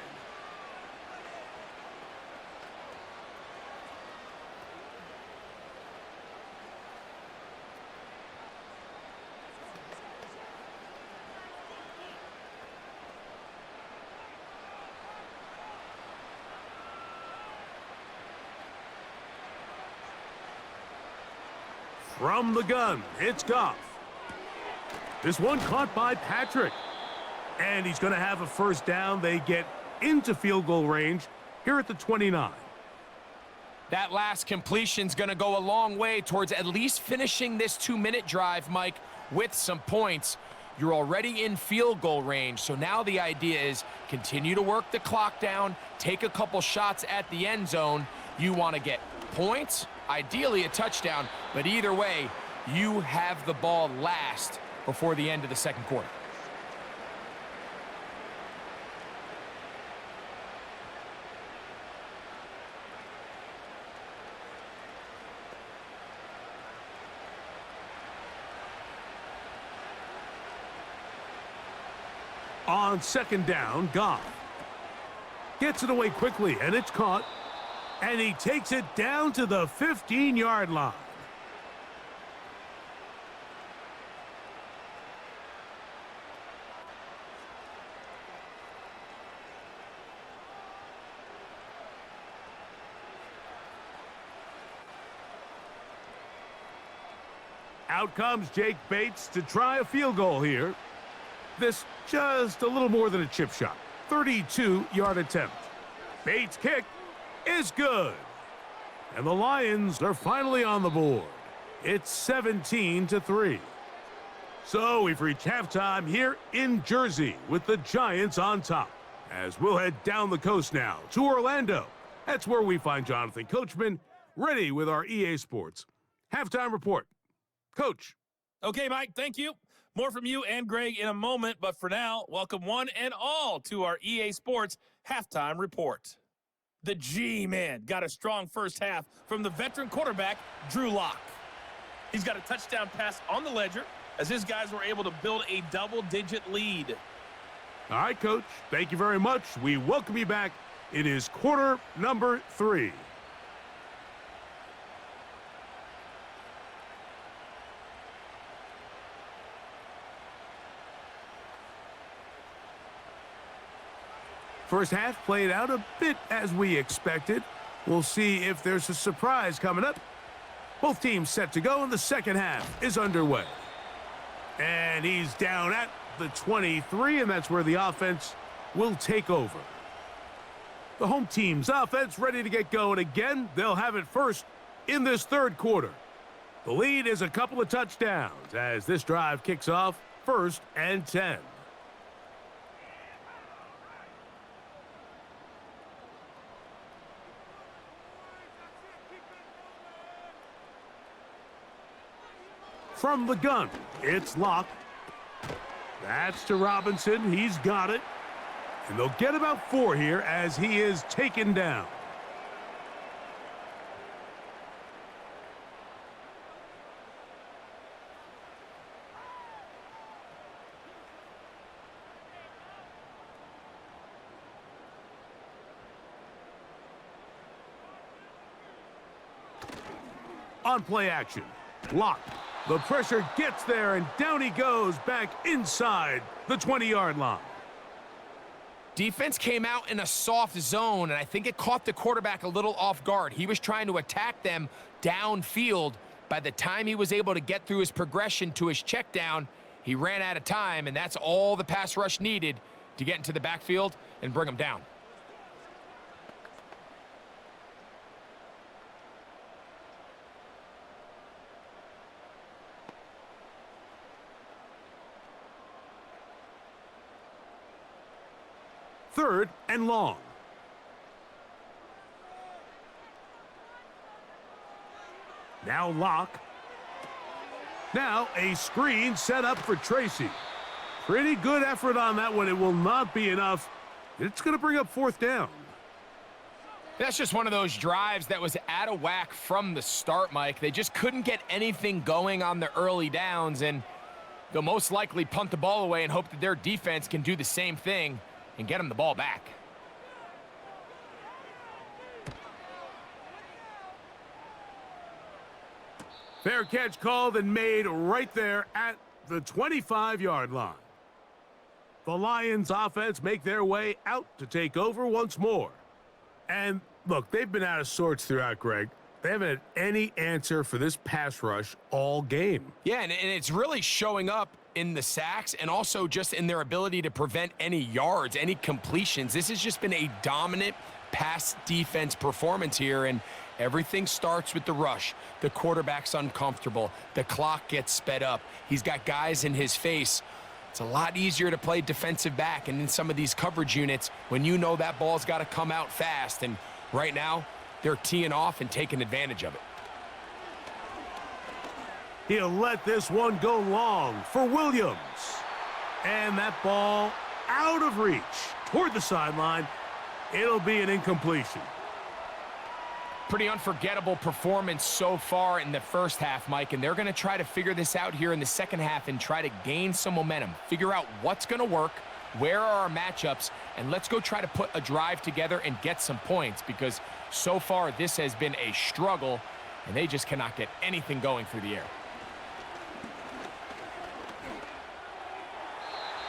Speaker 2: From the gun, it's Goff. This one caught by Patrick. And he's going to have a first down. They get into field goal range here at the 29.
Speaker 3: That last completion's going to go a long way towards at least finishing this 2-minute drive, Mike, with some points. You're already in field goal range, so now the idea is continue to work the clock down, take a couple shots at the end zone. You want to get points, ideally a touchdown, but either way, you have the ball last before the end of the second quarter.
Speaker 2: On second down, Goff gets it away quickly, and it's caught. And he takes it down to the 15-yard line. Out comes Jake Bates to try a field goal here. This just a little more than a chip shot. 32-yard attempt. Bates' kick is good. And the Lions are finally on the board. It's 17-3. So we've reached halftime here in Jersey with the Giants on top. As we'll head down the coast now to Orlando. That's where we find Jonathan Coachman ready with our EA Sports halftime report. Coach.
Speaker 4: Okay, Mike, thank you. More from you and Greg in a moment, but for now, welcome one and all to our EA Sports halftime report. The G-Man got a strong first half from the veteran quarterback, Drew Lock. He's got a touchdown pass on the ledger as his guys were able to build a double-digit lead.
Speaker 2: All right, Coach. Thank you very much. We welcome you back. It is quarter number 3. First half played out a bit as we expected. We'll see if there's a surprise coming up. Both teams set to go, and the second half is underway. And he's down at the 23, and that's where the offense will take over. The home team's offense ready to get going again. They'll have it first in this third quarter. The lead is a couple of touchdowns as this drive kicks off 1st and 10. From the gun, it's Locke. That's to Robinson. He's got it. And they'll get about 4 here as he is taken down. On play action, Locke. The pressure gets there, and down he goes back inside the 20-yard line.
Speaker 3: Defense came out in a soft zone, and I think it caught the quarterback a little off guard. He was trying to attack them downfield. By the time he was able to get through his progression to his check down, he ran out of time, and that's all the pass rush needed to get into the backfield and bring him down.
Speaker 2: Third and long. Now Locke. Now a screen set up for Tracy. Pretty good effort on that one. It will not be enough. It's going to bring up 4th down.
Speaker 3: That's just one of those drives that was out of whack from the start, Mike. They just couldn't get anything going on the early downs, and they'll most likely punt the ball away and hope that their defense can do the same thing and get him the ball back.
Speaker 2: Fair catch called and made right there at the 25-yard line. The Lions offense make their way out to take over once more. And look, they've been out of sorts throughout, Greg. They haven't had any answer for this pass rush all game.
Speaker 3: Yeah, and it's really showing up in the sacks and also just in their ability to prevent any yards, any completions. This has just been a dominant pass defense performance here, and everything starts with the rush. The quarterback's uncomfortable. The clock gets sped up. He's got guys in his face. It's a lot easier to play defensive back and in some of these coverage units when you know that ball's got to come out fast, and right now they're teeing off and taking advantage of it.
Speaker 2: He'll let this one go long for Williams. And that ball out of reach toward the sideline. It'll be an incompletion.
Speaker 3: Pretty unforgettable performance so far in the first half, Mike, and they're going to try to figure this out here in the second half and try to gain some momentum, figure out what's going to work, where are our matchups, and let's go try to put a drive together and get some points, because so far this has been a struggle, and they just cannot get anything going through the air.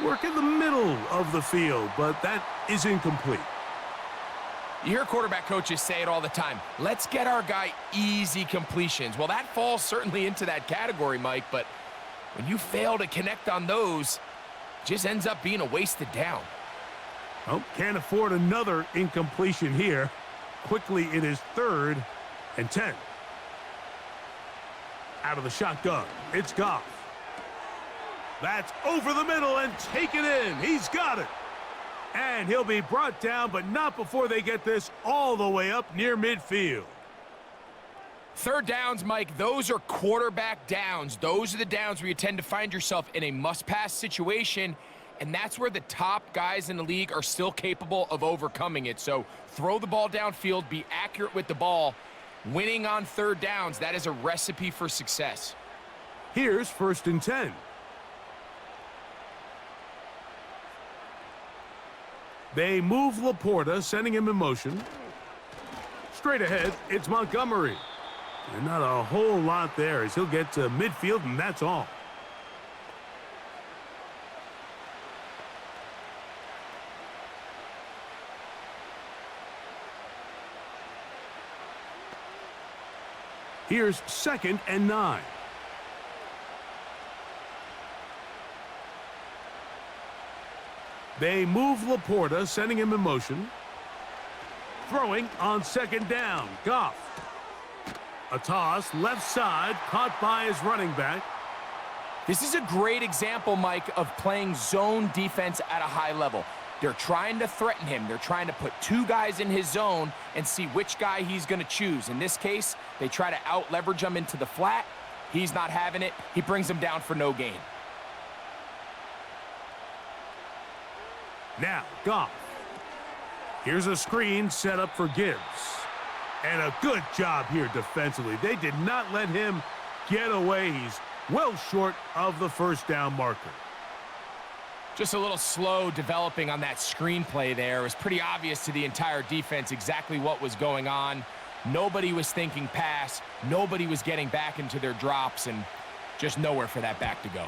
Speaker 2: Work in the middle of the field, but that is incomplete.
Speaker 3: You hear quarterback coaches say it all the time. Let's get our guy easy completions. Well, that falls certainly into that category, Mike, but when you fail to connect on those, it just ends up being a wasted down.
Speaker 2: Oh, can't afford another incompletion here. Quickly, it is 3rd and 10. Out of the shotgun, it's Goff. That's over the middle and taken in. He's got it. And he'll be brought down, but not before they get this all the way up near midfield.
Speaker 3: 3rd downs, Mike, those are quarterback downs. Those are the downs where you tend to find yourself in a must-pass situation, and that's where the top guys in the league are still capable of overcoming it. So throw the ball downfield, be accurate with the ball. Winning on 3rd downs, that is a recipe for success.
Speaker 2: Here's 1st and 10. They move Laporta, sending him in motion. Straight ahead, it's Montgomery. And not a whole lot there as he'll get to midfield, and that's all. Here's 2nd and 9. They move Laporta, sending him in motion. Throwing on 2nd down. Goff. A toss, left side, caught by his running back.
Speaker 3: This is a great example, Mike, of playing zone defense at a high level. They're trying to threaten him. They're trying to put 2 guys in his zone and see which guy he's going to choose. In this case, they try to out-leverage him into the flat. He's not having it. He brings him down for no gain.
Speaker 2: Now, Goff. Here's a screen set up for Gibbs. And a good job here defensively. They did not let him get away. He's well short of the 1st down marker.
Speaker 3: Just a little slow developing on that screenplay there. It was pretty obvious to the entire defense exactly what was going on. Nobody was thinking pass. Nobody was getting back into their drops, and just nowhere for that back to go.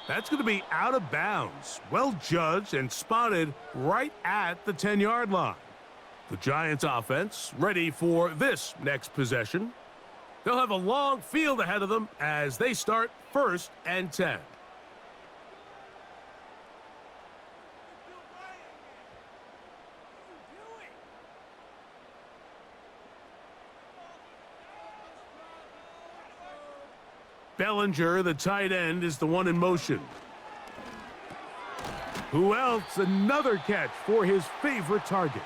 Speaker 2: That's going to be out of bounds. Well judged and spotted right at the 10-yard line. The Giants offense ready for this next possession. They'll have a long field ahead of them as they start 1st and 10. Bellinger, the tight end, is the one in motion. Who else? Another catch for his favorite target.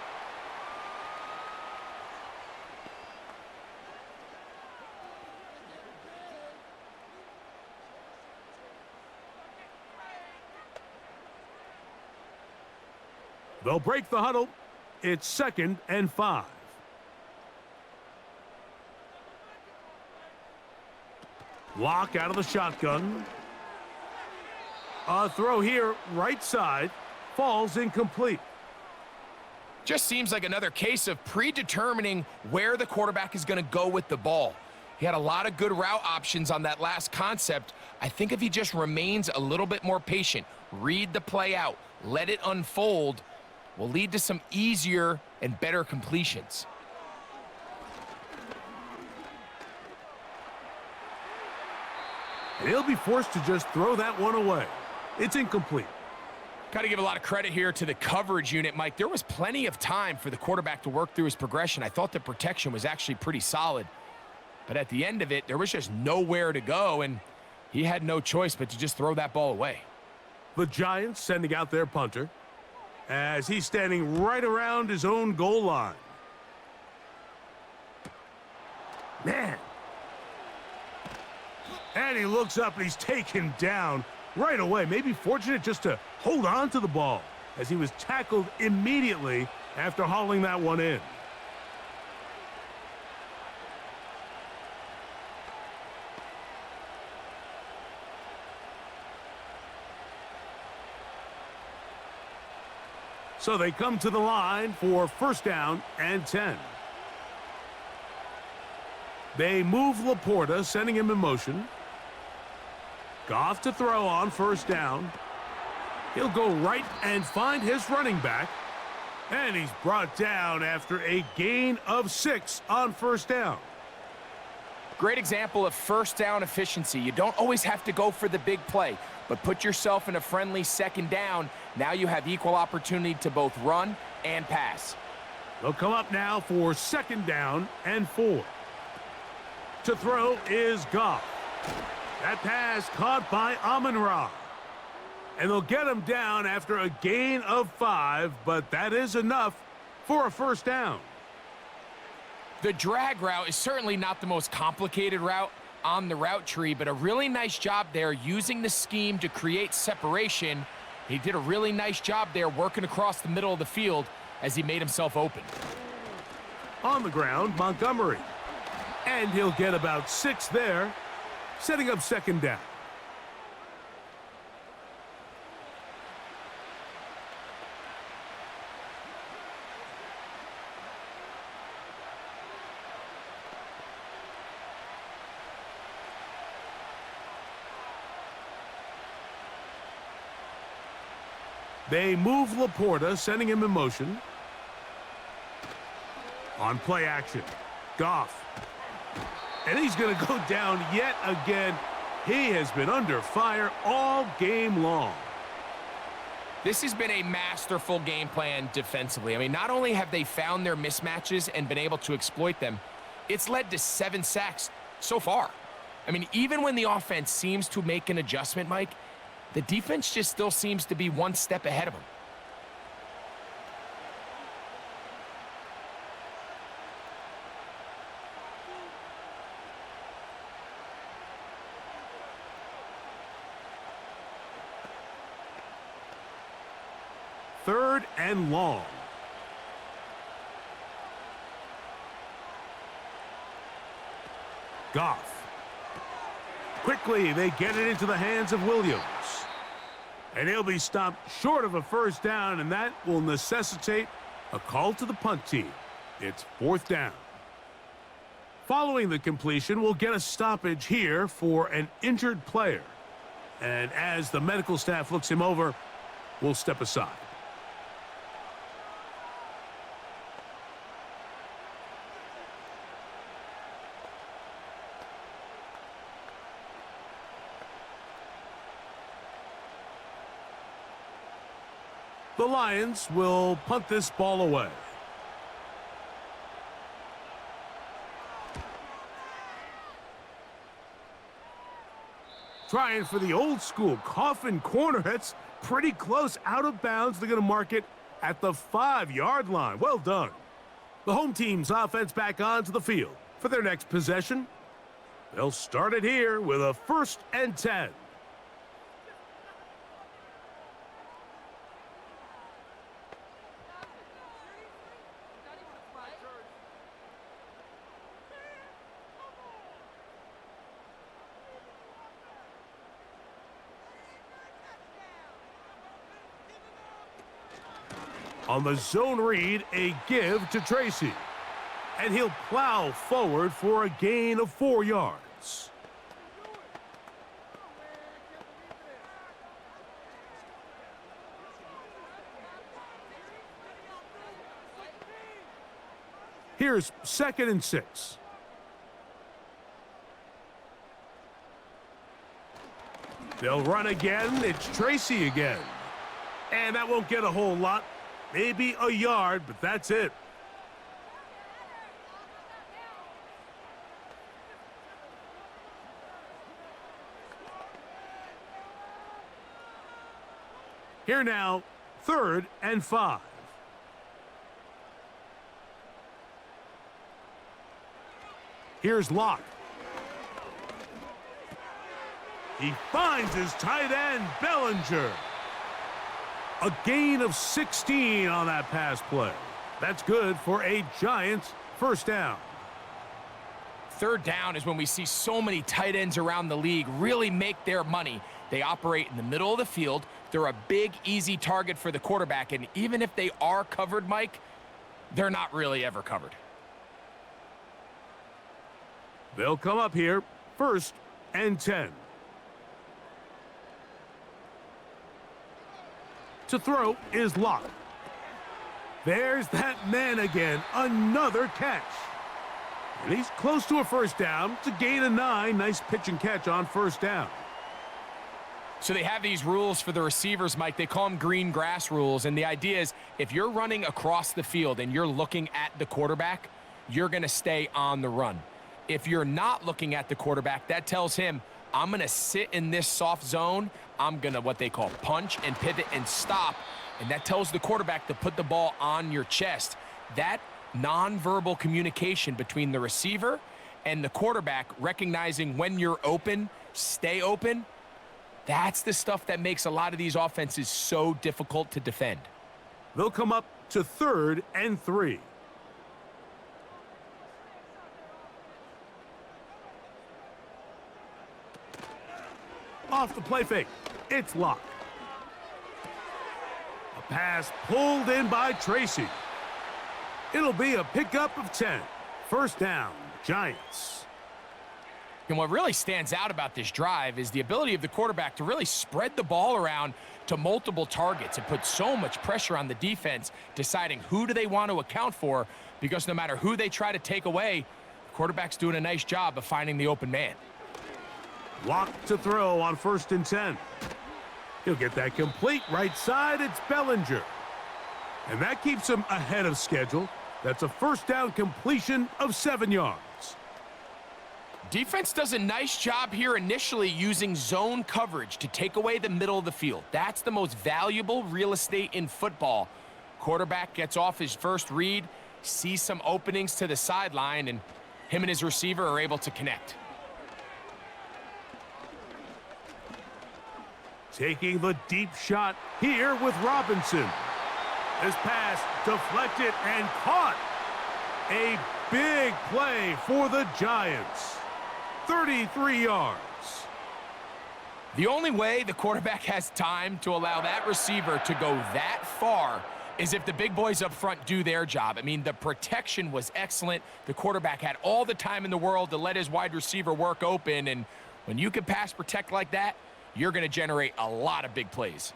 Speaker 2: They'll break the huddle. It's 2nd and 5. Lock out of the shotgun. A throw here, right side, falls incomplete.
Speaker 3: Just seems like another case of predetermining where the quarterback is going to go with the ball. He had a lot of good route options on that last concept. I think if he just remains a little bit more patient, read the play out, let it unfold, will lead to some easier and better completions.
Speaker 2: And he'll be forced to just throw that one away. It's incomplete.
Speaker 3: Got to give a lot of credit here to the coverage unit, Mike. There was plenty of time for the quarterback to work through his progression. I thought the protection was actually pretty solid. But at the end of it, there was just nowhere to go, and he had no choice but to just throw that ball away.
Speaker 2: The Giants sending out their punter as he's standing right around his own goal line. Man. And he looks up and he's taken down right away. Maybe fortunate just to hold on to the ball as he was tackled immediately after hauling that one in. So they come to the line for 1st down and 10. They move Laporta, sending him in motion. Goff to throw on 1st down. He'll go right and find his running back. And he's brought down after a gain of 6 on 1st down.
Speaker 3: Great example of first down efficiency. You don't always have to go for the big play, but put yourself in a friendly second down. Now you have equal opportunity to both run and pass.
Speaker 2: They'll come up now for second down and 4. To throw is Goff. That pass caught by Amon-Ra. And they'll get him down after a gain of 5, but that is enough for a first down.
Speaker 3: The drag route is certainly not the most complicated route on the route tree, but a really nice job there using the scheme to create separation. He did a really nice job there working across the middle of the field as he made himself open.
Speaker 2: On the ground, Montgomery. And he'll get about 6 there, setting up second down. They move Laporta, sending him in motion. On play action, Goff. And he's going to go down yet again. He has been under fire all game long.
Speaker 3: This has been a masterful game plan defensively. I mean, not only have they found their mismatches and been able to exploit them, it's led to 7 sacks so far. I mean, even when the offense seems to make an adjustment, Mike, the defense just still seems to be one step ahead of them.
Speaker 2: Third and long. Goff. Quickly, they get it into the hands of Williams. And he'll be stopped short of a first down, and that will necessitate a call to the punt team. It's 4th down. Following the completion, we'll get a stoppage here for an injured player. And as the medical staff looks him over, we'll step aside. The Lions will punt this ball away. Trying for the old school coffin corner. That's pretty close, out of bounds. They're going to mark it at the 5-yard line. Well done. The home team's offense back onto the field for their next possession. They'll start it here with a 1st and 10. On the zone read, a give to Tracy. And he'll plow forward for a gain of 4 yards. Here's 2nd and 6. They'll run again. It's Tracy again. And that won't get a whole lot. Maybe a yard, but that's it. Here now, 3rd and 5. Here's Locke. He finds his tight end, Bellinger. A gain of 16 on that pass play. That's good for a Giants first down.
Speaker 3: 3rd down is when we see so many tight ends around the league really make their money. They operate in the middle of the field. They're a big, easy target for the quarterback, and even if they are covered, Mike, they're not really ever covered.
Speaker 2: They'll come up here, 1st and 10. To throw is Locke. There's that man again, another catch. And he's close to a first down. It's a gain of 9. Nice pitch and catch on first down.
Speaker 3: So they have these rules for the receivers, Mike. They call them green grass rules. And the idea is if you're running across the field and you're looking at the quarterback, you're going to stay on the run. If you're not looking at the quarterback, that tells him, I'm going to sit in this soft zone. I'm going to what they call punch and pivot and stop. And that tells the quarterback to put the ball on your chest. That nonverbal communication between the receiver and the quarterback, recognizing when you're open, stay open, that's the stuff that makes a lot of these offenses so difficult to defend.
Speaker 2: They'll come up to 3rd and 3. Off the play fake. It's Locke. A pass pulled in by Tracy. It'll be a pickup of 10. First down, Giants.
Speaker 3: And what really stands out about this drive is the ability of the quarterback to really spread the ball around to multiple targets and put so much pressure on the defense, deciding who do they want to account for, because no matter who they try to take away, the quarterback's doing a nice job of finding the open man.
Speaker 2: Locke to throw on 1st and 10. He'll get that complete right side. It's Bellinger. And that keeps him ahead of schedule. That's a first down completion of 7 yards.
Speaker 3: Defense does a nice job here initially using zone coverage to take away the middle of the field. That's the most valuable real estate in football. Quarterback gets off his first read, sees some openings to the sideline, and him and his receiver are able to connect.
Speaker 2: Taking the deep shot here with Robinson. This pass deflected and caught. A big play for the Giants. 33 yards.
Speaker 3: The only way the quarterback has time to allow that receiver to go that far is if the big boys up front do their job. I mean, the protection was excellent. The quarterback had all the time in the world to let his wide receiver work open, and when you can pass protect like that, you're going to generate a lot of big plays.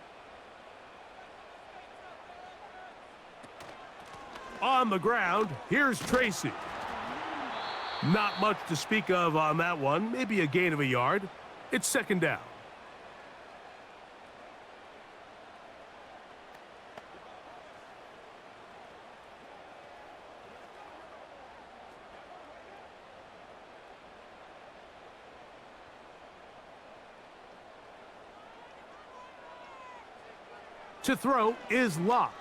Speaker 2: On the ground, here's Tracy. Not much to speak of on that one. Maybe a gain of a yard. It's 2nd down. To throw is Locke.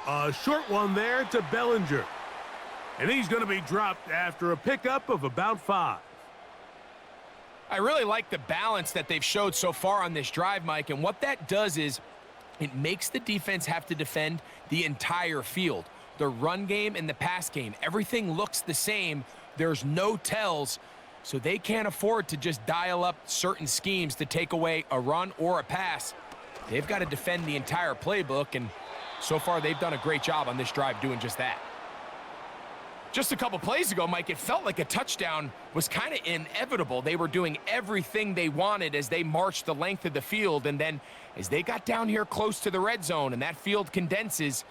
Speaker 2: A short one there to Bellinger. And he's going to be dropped after a pickup of about 5.
Speaker 3: I really like the balance that they've showed so far on this drive, Mike, and what that does is it makes the defense have to defend the entire field. The run game and the pass game, everything looks the same. There's no tells, so they can't afford to just dial up certain schemes to take away a run or a pass. They've got to defend the entire playbook, and so far they've done a great job on this drive doing just that. Just a couple plays ago, Mike, it felt like a touchdown was kind of inevitable. They were doing everything they wanted as they marched the length of the field, and then as they got down here close to the red zone and that field condenses,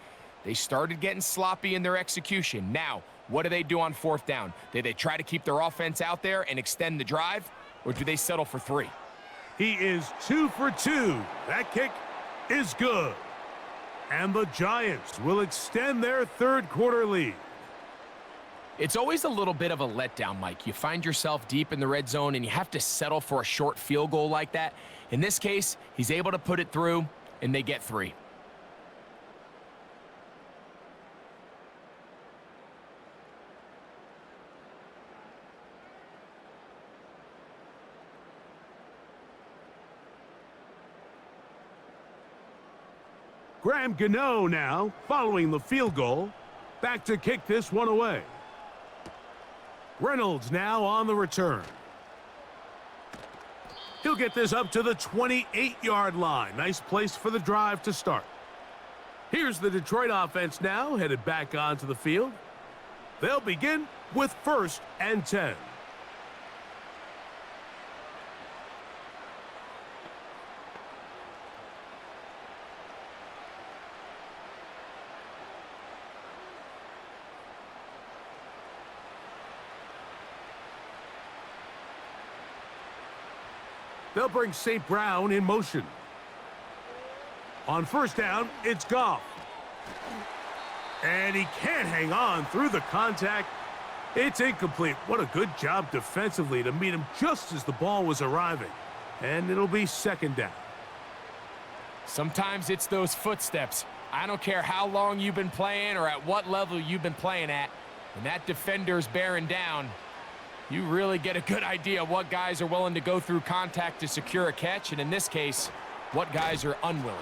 Speaker 3: they started getting sloppy in their execution. Now, what do they do on 4th down? Do they try to keep their offense out there and extend the drive, or do they settle for 3?
Speaker 2: He is 2 for 2. That kick is good. And the Giants will extend their 3rd quarter lead.
Speaker 3: It's always a little bit of a letdown, Mike. You find yourself deep in the red zone and you have to settle for a short field goal like that. In this case, he's able to put it through and they get 3.
Speaker 2: Graham Gano now, following the field goal, back to kick this one away. Reynolds now on the return. He'll get this up to the 28-yard line. Nice place for the drive to start. Here's the Detroit offense now, headed back onto the field. They'll begin with 1st and 10. They'll bring St. Brown in motion. On first down, it's Goff. And he can't hang on through the contact. It's incomplete. What a good job defensively to meet him just as the ball was arriving. And it'll be second down.
Speaker 3: Sometimes it's those footsteps. I don't care how long you've been playing or at what level you've been playing at. When that defender's bearing down, you really get a good idea what guys are willing to go through contact to secure a catch, and in this case, what guys are unwilling.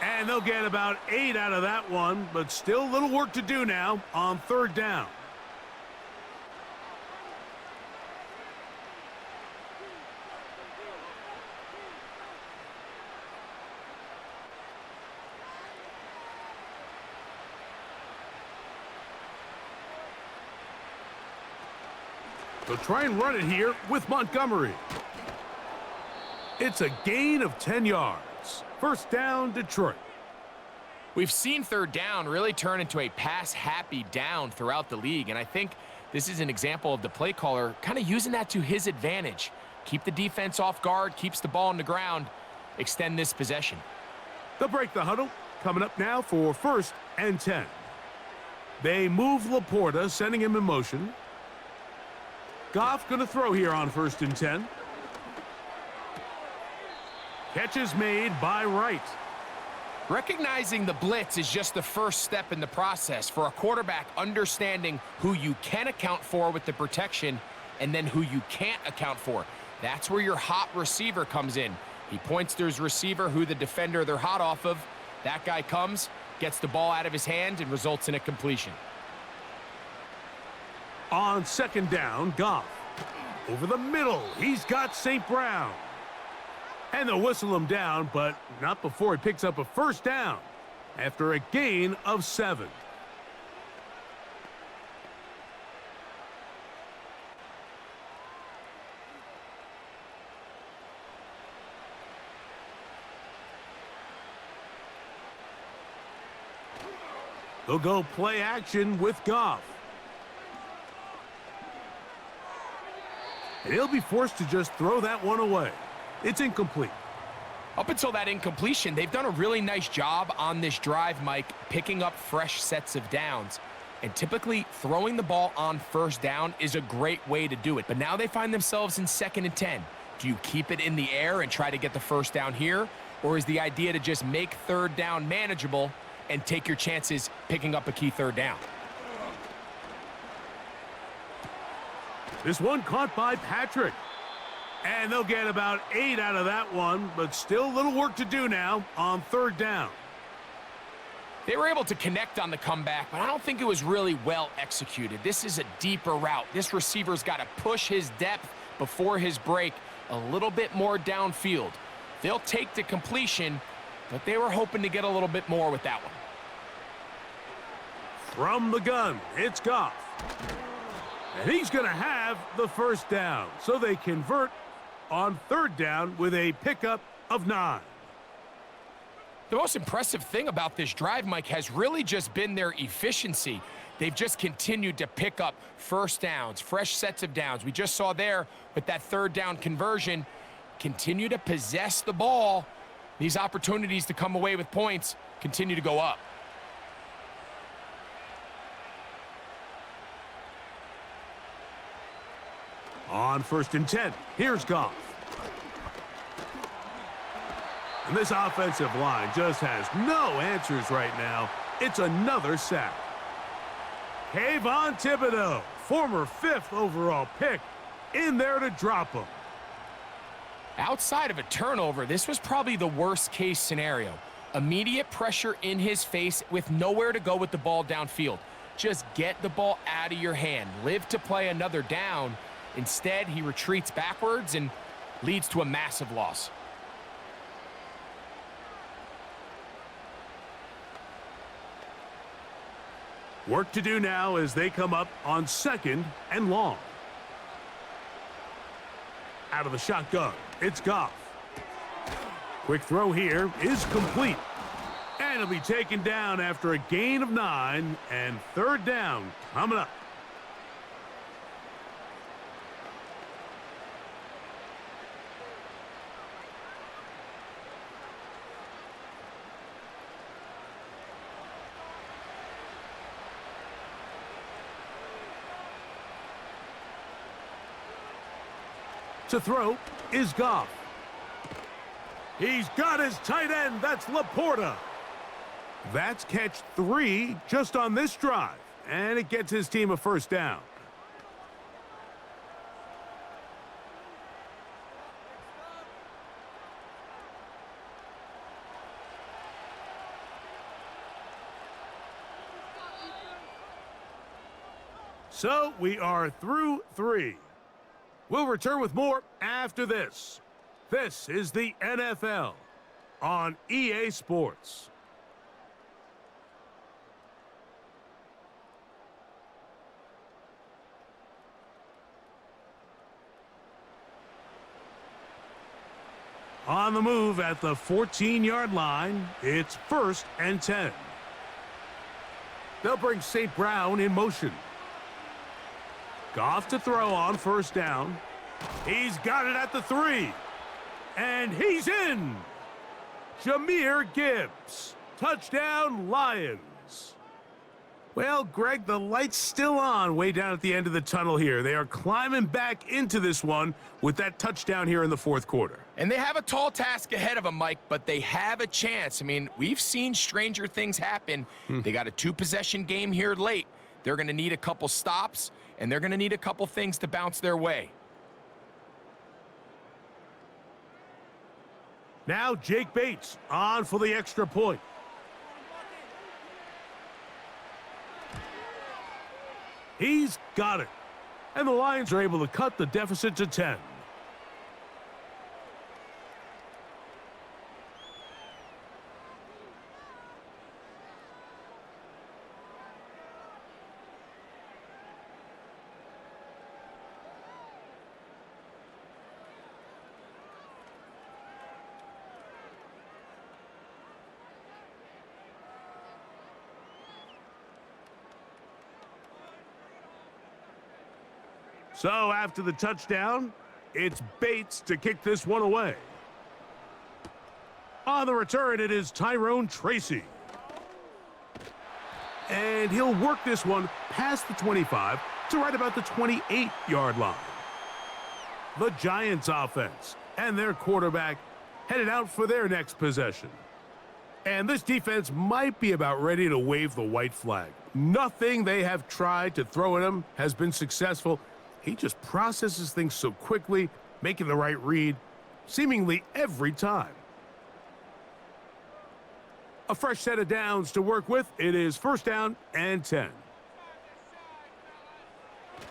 Speaker 2: And they'll get about 8 out of that one, but still a little work to do now on third down. They'll try and run it here with Montgomery. It's a gain of 10 yards. First down, Detroit.
Speaker 3: We've seen third down really turn into a pass-happy down throughout the league, and I think this is an example of the play caller kind of using that to his advantage. Keep the defense off guard, keeps the ball on the ground, extend this possession.
Speaker 2: They'll break the huddle. Coming up now for first and 10. They move Laporta, sending him in motion. Goff going to throw here on first and 10. Catch is made by Wright.
Speaker 3: Recognizing the blitz is just the first step in the process for a quarterback, understanding who you can account for with the protection and then who you can't account for. That's where your hot receiver comes in. He points to his receiver, who the defender they're hot off of. That guy comes, gets the ball out of his hand, and results in a completion.
Speaker 2: On second down, Goff. Over the middle, he's got St. Brown. And they'll whistle him down, but not before he picks up a first down after a gain of 7. They'll go play action with Goff. And he'll be forced to just throw that one away. It's incomplete.
Speaker 3: Up until that incompletion, they've done a really nice job on this drive, Mike, picking up fresh sets of downs. And typically, throwing the ball on first down is a great way to do it. But now they find themselves in second and 10. Do you keep it in the air and try to get the first down here? Or is the idea to just make third down manageable and take your chances picking up a key third down?
Speaker 2: This one caught by Patrick. And they'll get about 8 out of that one, but still a little work to do now on third down.
Speaker 3: They were able to connect on the comeback, but I don't think it was really well executed. This is a deeper route. This receiver's got to push his depth before his break a little bit more downfield. They'll take the completion, but they were hoping to get a little bit more with that one.
Speaker 2: From the gun, it's Goff. And he's going to have the first down. So they convert on third down with a pickup of 9.
Speaker 3: The most impressive thing about this drive, Mike, has really just been their efficiency. They've just continued to pick up first downs, fresh sets of downs. We just saw there with that third down conversion, continue to possess the ball. These opportunities to come away with points continue to go up.
Speaker 2: On first and 10, here's Goff. And this offensive line just has no answers right now. It's another sack. Kayvon Thibodeau, former 5th overall pick, in there to drop him.
Speaker 3: Outside of a turnover, this was probably the worst case scenario. Immediate pressure in his face with nowhere to go with the ball downfield. Just get the ball out of your hand. Live to play another down. Instead, he retreats backwards and leads to a massive loss.
Speaker 2: Work to do now as they come up on second and long. Out of the shotgun, it's Goff. Quick throw here is complete. And it'll be taken down after a gain of 9, and third down coming up. To throw is Goff. He's got his tight end. That's Laporta. That's catch 3 just on this drive, and it gets his team a first down. So we are through 3. We'll return with more after this. This is the NFL on EA Sports. On the move at the 14-yard line, it's 1st and 10. They'll bring St. Brown in motion. Goff to throw on 1st down. He's got it at the 3. And he's in. Jahmyr Gibbs. Touchdown, Lions. Well, Greg, the light's still on way down at the end of the tunnel here. They are climbing back into this one with that touchdown here in the 4th quarter.
Speaker 3: And they have a tall task ahead of them, Mike, but they have a chance. I mean, we've seen stranger things happen. They got a 2-possession game here late. They're going to need a couple stops, and they're going to need a couple things to bounce their way.
Speaker 2: Now Jake Bates on for the extra point. He's got it. And the Lions are able to cut the deficit to 10. So after the touchdown, it's Bates to kick this one away. On the return, it is Tyrone Tracy. And he'll work this one past the 25 to right about the 28-yard line. The Giants offense and their quarterback headed out for their next possession. And this defense might be about ready to wave the white flag. Nothing they have tried to throw at him has been successful. He just processes things so quickly, making the right read, seemingly every time. A fresh set of downs to work with. It is 1st down and 10.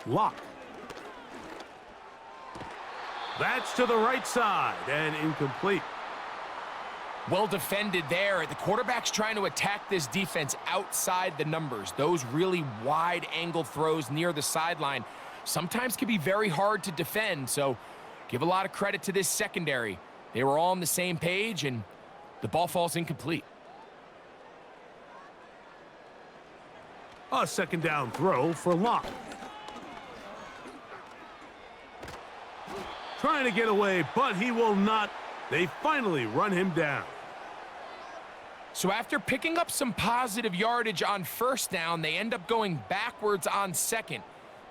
Speaker 2: Lock. That's to the right side and incomplete.
Speaker 3: Well defended there. The quarterback's trying to attack this defense outside the numbers. Those really wide angle throws near the sideline sometimes can be very hard to defend, so give a lot of credit to this secondary. They were all on the same page, and the ball falls incomplete.
Speaker 2: A 2nd down throw for Locke. Trying to get away, but he will not. They finally run him down.
Speaker 3: So after picking up some positive yardage on 1st down, they end up going backwards on 2nd.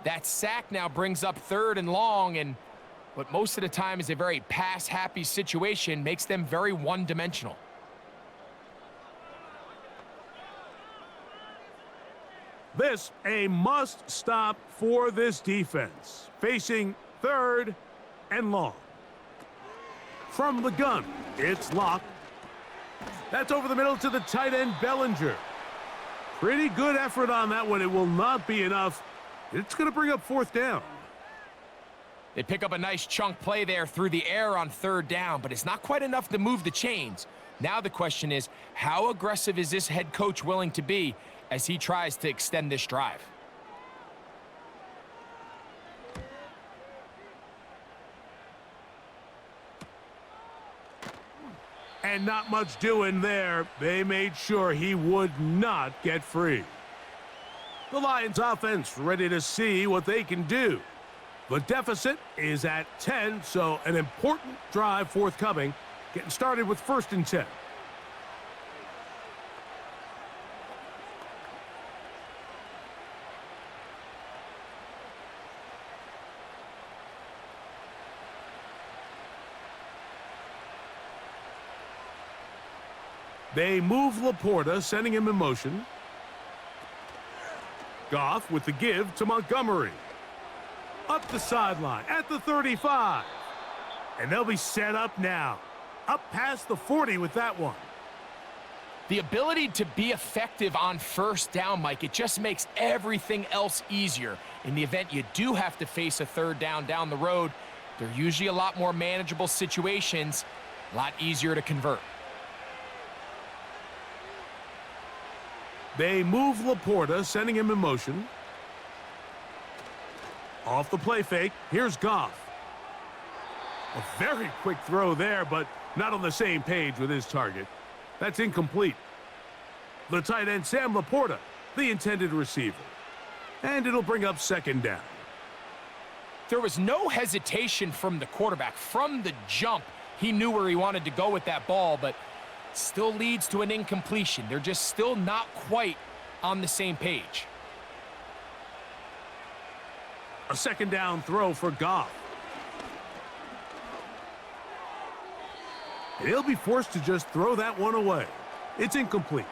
Speaker 3: That sack now brings up 3rd and long, and what most of the time is a very pass-happy situation makes them very one-dimensional.
Speaker 2: This a must-stop for this defense. Facing 3rd and long. From the gun, it's Locke. That's over the middle to the tight end, Bellinger. Pretty good effort on that one. It will not be enough. It's going to bring up 4th down.
Speaker 3: They pick up a nice chunk play there through the air on 3rd down, but it's not quite enough to move the chains. Now the question is, how aggressive is this head coach willing to be as he tries to extend this drive?
Speaker 2: And not much doing there. They made sure he would not get free. The Lions offense ready to see what they can do. The deficit is at 10, so an important drive forthcoming. Getting started with 1st and 10. They move Laporta, sending him in motion. Goff with the give to Montgomery. Up the sideline at the 35. And they'll be set up now. Up past the 40 with that one.
Speaker 3: The ability to be effective on first down, Mike, it just makes everything else easier. In the event you do have to face a third down the road, they're usually a lot more manageable situations, a lot easier to convert.
Speaker 2: They move Laporta, sending him in motion. Off the play fake, here's Goff. A very quick throw there, but not on the same page with his target. That's incomplete. The tight end, Sam Laporta, the intended receiver. And it'll bring up second down.
Speaker 3: There was no hesitation from the quarterback. From the jump, he knew where he wanted to go with that ball, but still leads to an incompletion. They're just still not quite on the same page.
Speaker 2: A second down throw for Goff. And he'll be forced to just throw that one away. It's incomplete.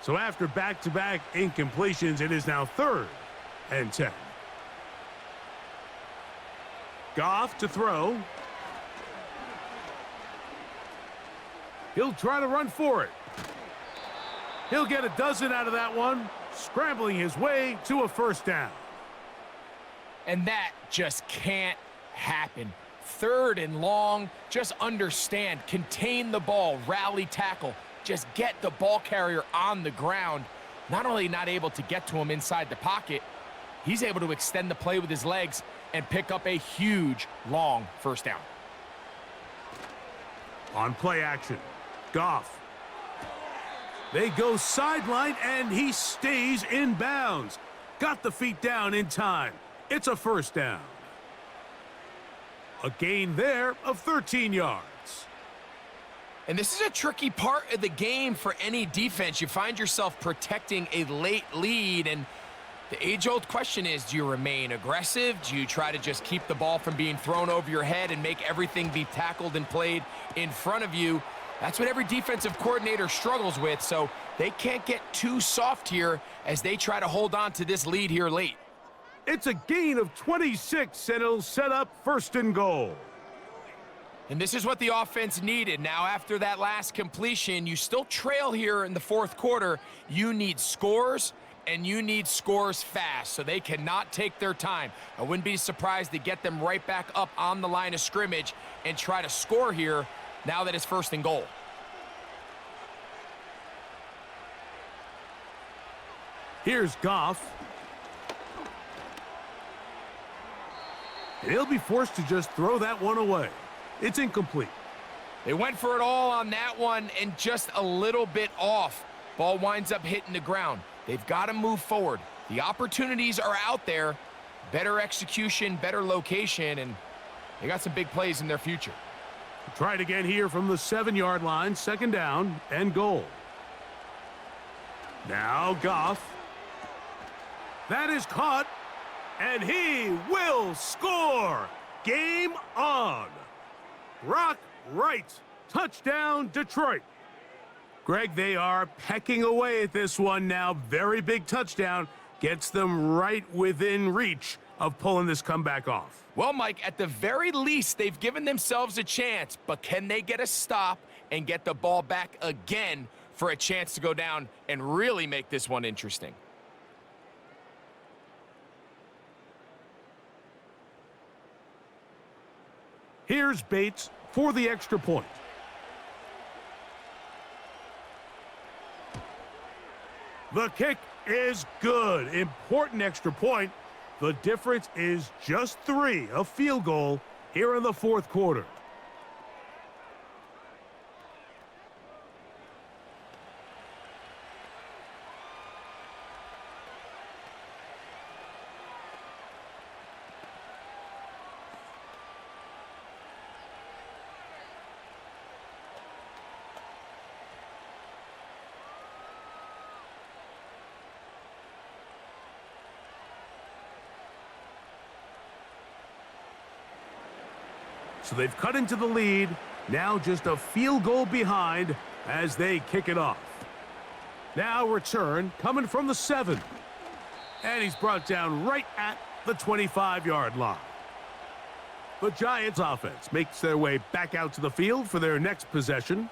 Speaker 2: So after back-to-back incompletions, it is now 3rd and 10. Goff to throw. He'll try to run for it. He'll get a dozen out of that one, scrambling his way to a first down.
Speaker 3: And that just can't happen. 3rd and long, just understand, contain the ball, rally tackle, just get the ball carrier on the ground. Not only not able to get to him inside the pocket, he's able to extend the play with his legs and pick up a huge, long first down.
Speaker 2: On play action, Goff. They go sideline, and he stays in bounds. Got the feet down in time. It's a first down. A gain there of 13 yards.
Speaker 3: And this is a tricky part of the game for any defense. You find yourself protecting a late lead, and the age-old question is, do you remain aggressive? Do you try to just keep the ball from being thrown over your head and make everything be tackled and played in front of you? That's what every defensive coordinator struggles with, so they can't get too soft here as they try to hold on to this lead here late.
Speaker 2: It's a gain of 26, and it'll set up 1st and goal.
Speaker 3: And this is what the offense needed. Now, after that last completion, you still trail here in the 4th quarter. You need scores, and you need scores fast, so they cannot take their time. I wouldn't be surprised to get them right back up on the line of scrimmage and try to score here now that it's 1st and goal.
Speaker 2: Here's Goff. And he'll be forced to just throw that one away. It's incomplete.
Speaker 3: They went for it all on that one and just a little bit off. Ball winds up hitting the ground. They've got to move forward. The opportunities are out there. Better execution, better location, and they got some big plays in their future.
Speaker 2: Try it again here from the 7-yard line. 2nd down and goal. Now Goff. That is caught, and he will score. Game on. Rock right. Touchdown, Detroit. Greg, they are pecking away at this one now. Very big touchdown. Gets them right within reach of pulling this comeback off.
Speaker 3: Well, Mike, at the very least, they've given themselves a chance, but can they get a stop and get the ball back again for a chance to go down and really make this one interesting?
Speaker 2: Here's Bates for the extra point. The kick is good. Important extra point. The difference is just 3, a field goal here in the 4th quarter. So they've cut into the lead. Now just a field goal behind as they kick it off. Now return coming from the 7. And he's brought down right at the 25-yard line. The Giants offense makes their way back out to the field for their next possession.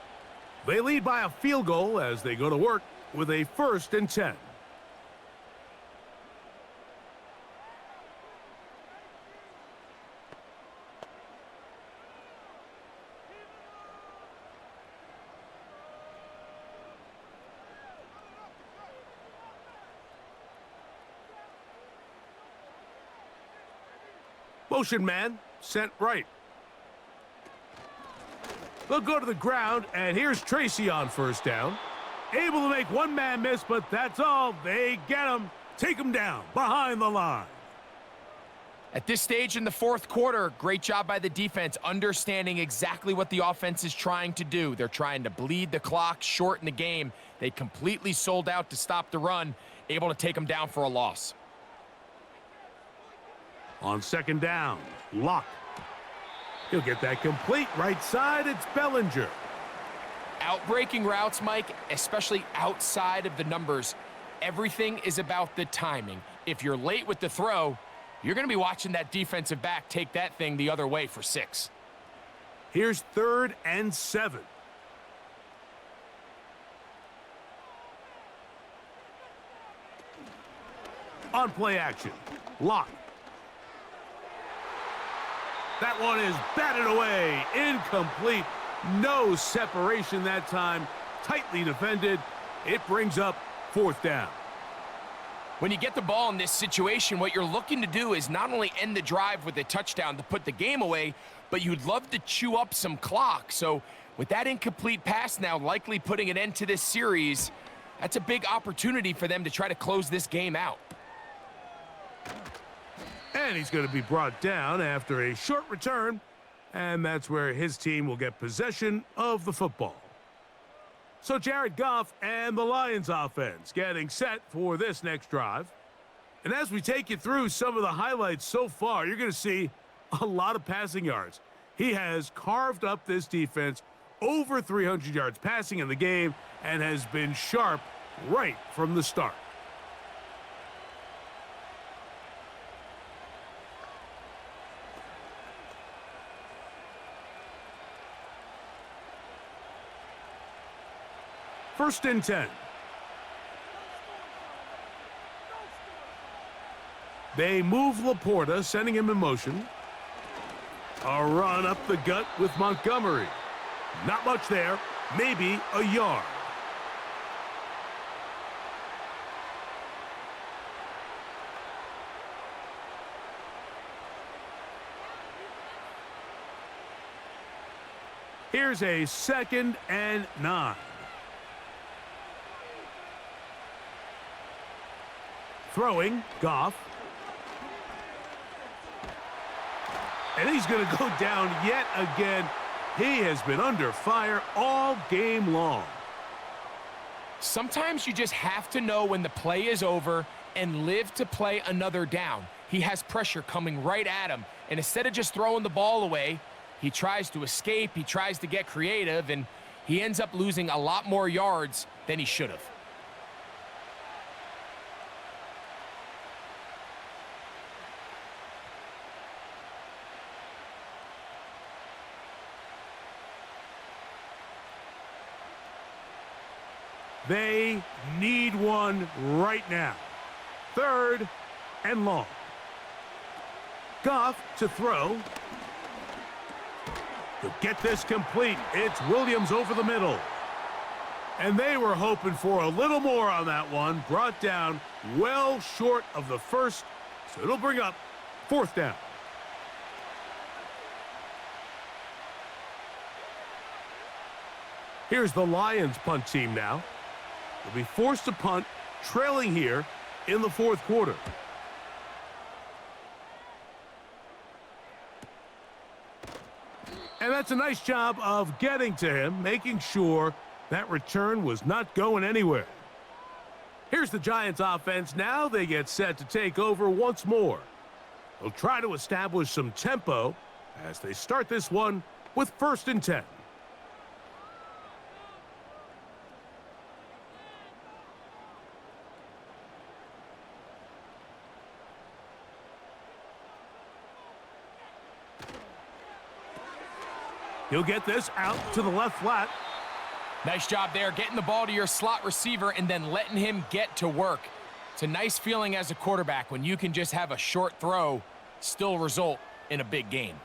Speaker 2: They lead by a field goal as they go to work with a 1st and 10. Motion man, sent right. They'll go to the ground, and here's Tracy on 1st down. Able to make one man miss, but that's all. They get him, take him down behind the line.
Speaker 3: At this stage in the 4th quarter, great job by the defense, understanding exactly what the offense is trying to do. They're trying to bleed the clock, shorten the game. They completely sold out to stop the run, able to take them down for a loss.
Speaker 2: On 2nd down, Locke. He'll get that complete right side. It's Bellinger.
Speaker 3: Outbreaking routes, Mike, especially outside of the numbers, everything is about the timing. If you're late with the throw, you're going to be watching that defensive back take that thing the other way for 6.
Speaker 2: Here's 3rd and 7. On play action, Locke. That one is batted away. Incomplete. No separation that time. Tightly defended. It brings up 4th down.
Speaker 3: When you get the ball in this situation, what you're looking to do is not only end the drive with a touchdown to put the game away, but you'd love to chew up some clock. So with that incomplete pass now likely putting an end to this series, that's a big opportunity for them to try to close this game out.
Speaker 2: And he's going to be brought down after a short return, and that's where his team will get possession of the football. So Jared Goff and the Lions offense getting set for this next drive. And as we take you through some of the highlights so far, you're going to see a lot of passing yards. He has carved up this defense, over 300 yards passing in the game, and has been sharp right from the start. First and 10. They move Laporta, sending him in motion. A run up the gut with Montgomery. Not much there, maybe a yard. Here's a 2nd and 9. Throwing, Goff. And he's going to go down yet again. He has been under fire all game long.
Speaker 3: Sometimes you just have to know when the play is over and live to play another down. He has pressure coming right at him, and instead of just throwing the ball away, he tries to escape, he tries to get creative, and he ends up losing a lot more yards than he should have.
Speaker 2: They need one right now. 3rd and long. Goff to throw. He'll get this complete. It's Williams over the middle. And they were hoping for a little more on that one. Brought down well short of the 1st. So it'll bring up 4th down. Here's the Lions punt team now. They'll be forced to punt, trailing here in the 4th quarter. And that's a nice job of getting to him, making sure that return was not going anywhere. Here's the Giants offense now. They get set to take over once more. They'll try to establish some tempo as they start this one with 1st and 10. He'll get this out to the left flat.
Speaker 3: Nice job there, getting the ball to your slot receiver and then letting him get to work. It's a nice feeling as a quarterback when you can just have a short throw still result in a big game.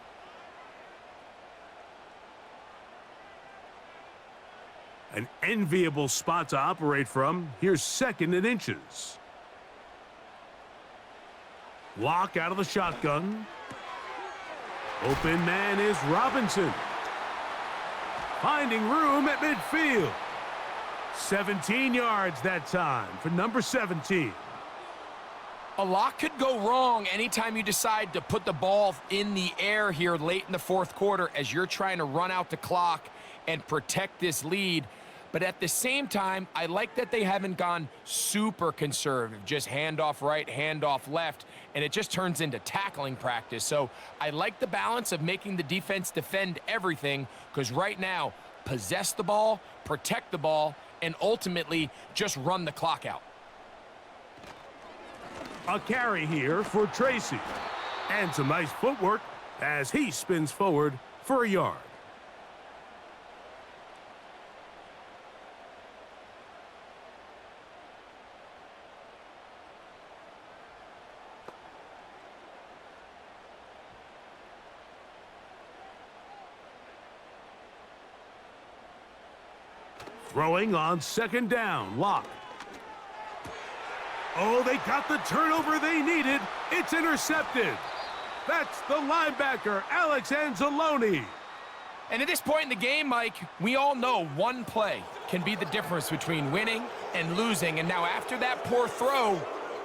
Speaker 2: An enviable spot to operate from. Here's 2nd and inches. Lock out of the shotgun. Open man is Robinson. Finding room at midfield. 17 yards that time for number 17.
Speaker 3: A lot could go wrong anytime you decide to put the ball in the air here late in the 4th quarter as you're trying to run out the clock and protect this lead. But at the same time, I like that they haven't gone super conservative, just handoff right, handoff left, and it just turns into tackling practice. So I like the balance of making the defense defend everything, because right now, possess the ball, protect the ball, and ultimately just run the clock out.
Speaker 2: A carry here for Tracy. And some nice footwork as he spins forward for a yard. Throwing on 2nd down, Lock. Oh, they got the turnover they needed. It's intercepted. That's the linebacker, Alex Anzalone.
Speaker 3: And at this point in the game, Mike, we all know one play can be the difference between winning and losing. And now after that poor throw,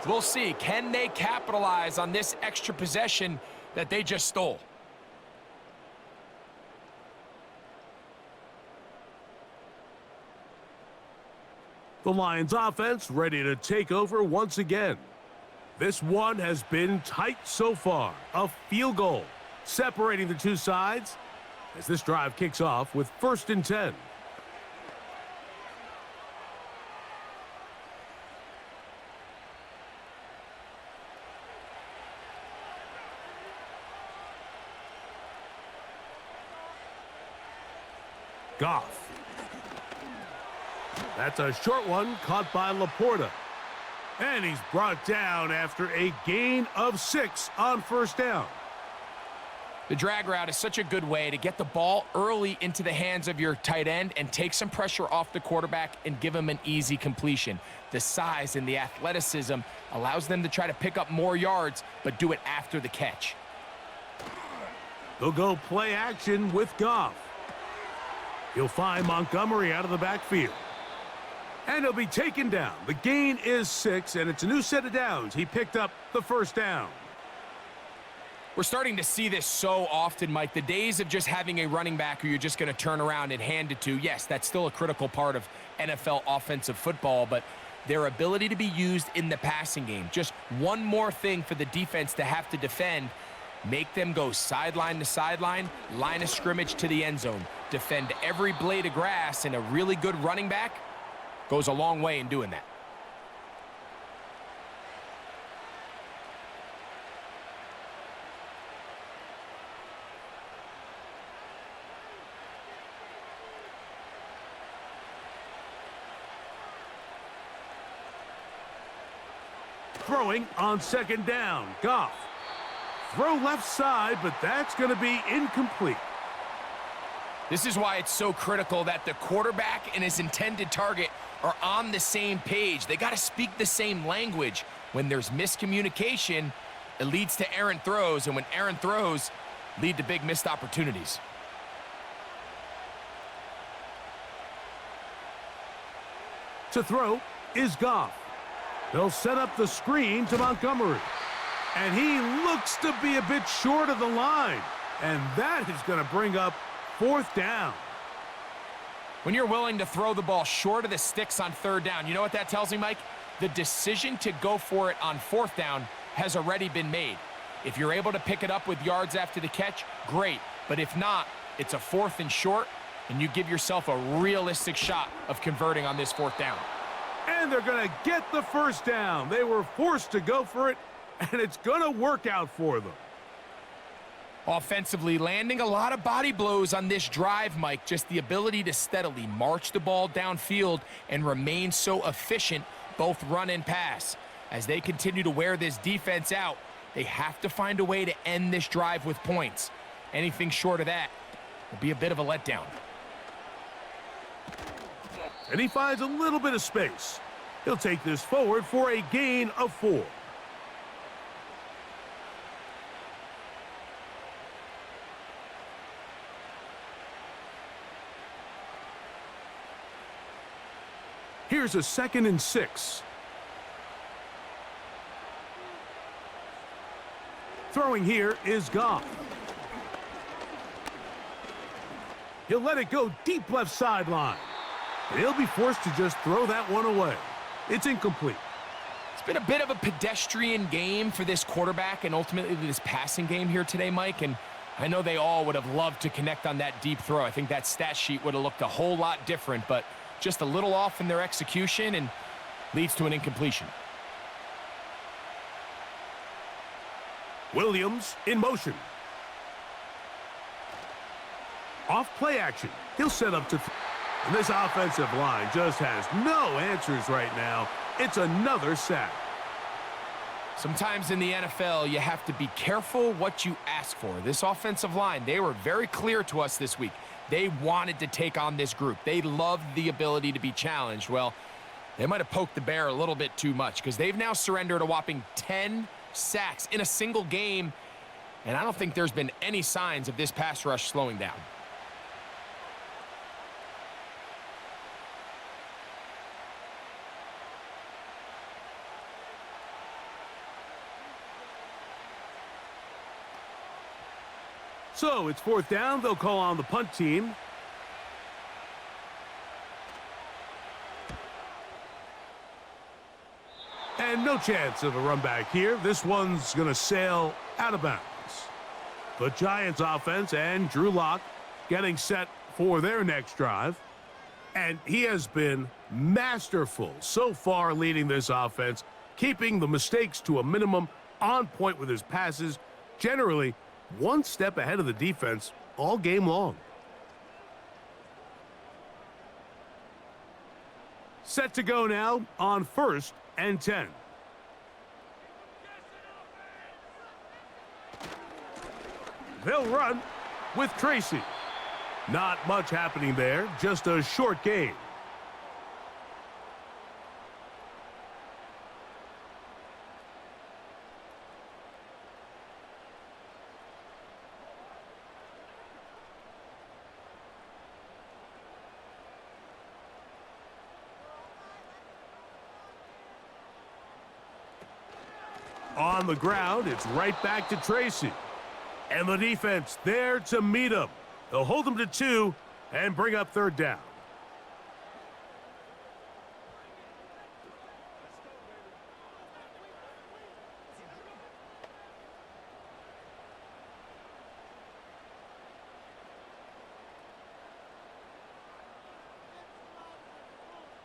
Speaker 3: we'll see, can they capitalize on this extra possession that they just stole?
Speaker 2: The Lions offense ready to take over once again. This one has been tight so far. A field goal separating the two sides as this drive kicks off with 1st and 10. Goff. That's a short one caught by Laporta. And he's brought down after a gain of 6 on 1st down.
Speaker 3: The drag route is such a good way to get the ball early into the hands of your tight end and take some pressure off the quarterback and give him an easy completion. The size and the athleticism allows them to try to pick up more yards, but do it after the catch.
Speaker 2: They'll go play action with Goff. He'll find Montgomery out of the backfield. And he'll be taken down. The gain is 6, and it's a new set of downs. He picked up the 1st down.
Speaker 3: We're starting to see this so often, Mike. The days of just having a running back who you're just going to turn around and hand it to, yes, that's still a critical part of NFL offensive football, but their ability to be used in the passing game, just one more thing for the defense to have to defend, make them go sideline to sideline, line of scrimmage to the end zone, defend every blade of grass, and a really good running back goes a long way in doing that.
Speaker 2: Throwing on 2nd down, Goff. Throw left side, but that's going to be incomplete.
Speaker 3: This is why it's so critical that the quarterback and his intended target are on the same page. They got to speak the same language. When there's miscommunication, it leads to errant throws, and when errant throws lead to big missed opportunities.
Speaker 2: To throw is Goff. They'll set up the screen to Montgomery. And he looks to be a bit short of the line. And that is going to bring up 4th down.
Speaker 3: When you're willing to throw the ball short of the sticks on 3rd down, you know what that tells me, Mike? The decision to go for it on 4th down has already been made. If you're able to pick it up with yards after the catch, great. But if not, it's a 4th and short, and you give yourself a realistic shot of converting on this 4th down.
Speaker 2: And they're going to get the first down. They were forced to go for it, and it's going to work out for them.
Speaker 3: Offensively, landing a lot of body blows on this drive, Mike. Just the ability to steadily march the ball downfield and remain so efficient, both run and pass. As they continue to wear this defense out, they have to find a way to end this drive with points. Anything short of that will be a bit of a letdown.
Speaker 2: And he finds a little bit of space. He'll take this forward for a gain of 4. Here's a 2nd and 6. Throwing here is Goff. He'll let it go deep left sideline. And he'll be forced to just throw that one away. It's incomplete.
Speaker 3: It's been a bit of a pedestrian game for this quarterback and ultimately this passing game here today, Mike. And I know they all would have loved to connect on that deep throw. I think that stat sheet would have looked a whole lot different, but just a little off in their execution and leads to an incompletion.
Speaker 2: Williams in motion. Off play action. He'll set up to... And this offensive line just has no answers right now. It's another sack.
Speaker 3: Sometimes in the NFL, you have to be careful what you ask for. This offensive line, they were very clear to us this week. They wanted to take on this group. They loved the ability to be challenged. Well, they might have poked the bear a little bit too much because they've now surrendered a whopping 10 sacks in a single game, and I don't think there's been any signs of this pass rush slowing down.
Speaker 2: So it's 4th down. They'll call on the punt team. And no chance of a run back here. This one's going to sail out of bounds. The Giants offense and Drew Lock getting set for their next drive. And he has been masterful so far leading this offense, keeping the mistakes to a minimum, on point with his passes, generally one step ahead of the defense all game long. Set to go now on 1st and 10. They'll run with Tracy. Not much happening there, just a short gain. On the ground, it's right back to Tracy. And the defense there to meet him. They'll hold him to 2 and bring up 3rd down.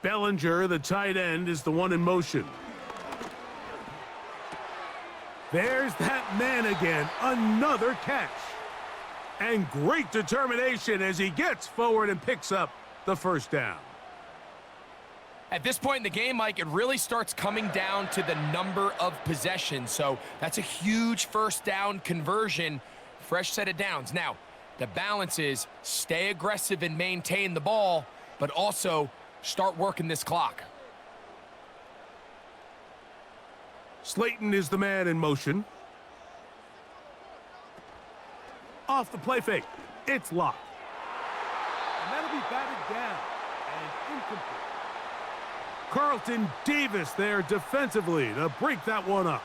Speaker 2: Bellinger, the tight end, is the one in motion. There's that man again, another catch. And great determination as he gets forward and picks up the 1st down.
Speaker 3: At this point in the game, Mike, it really starts coming down to the number of possessions. So that's a huge 1st down conversion, fresh set of downs. Now, the balance is stay aggressive and maintain the ball, but also start working this clock.
Speaker 2: Slayton is the man in motion. Off the play fake. It's locked. And that'll be batted down and incomplete. Carlton Davis there defensively to break that one up.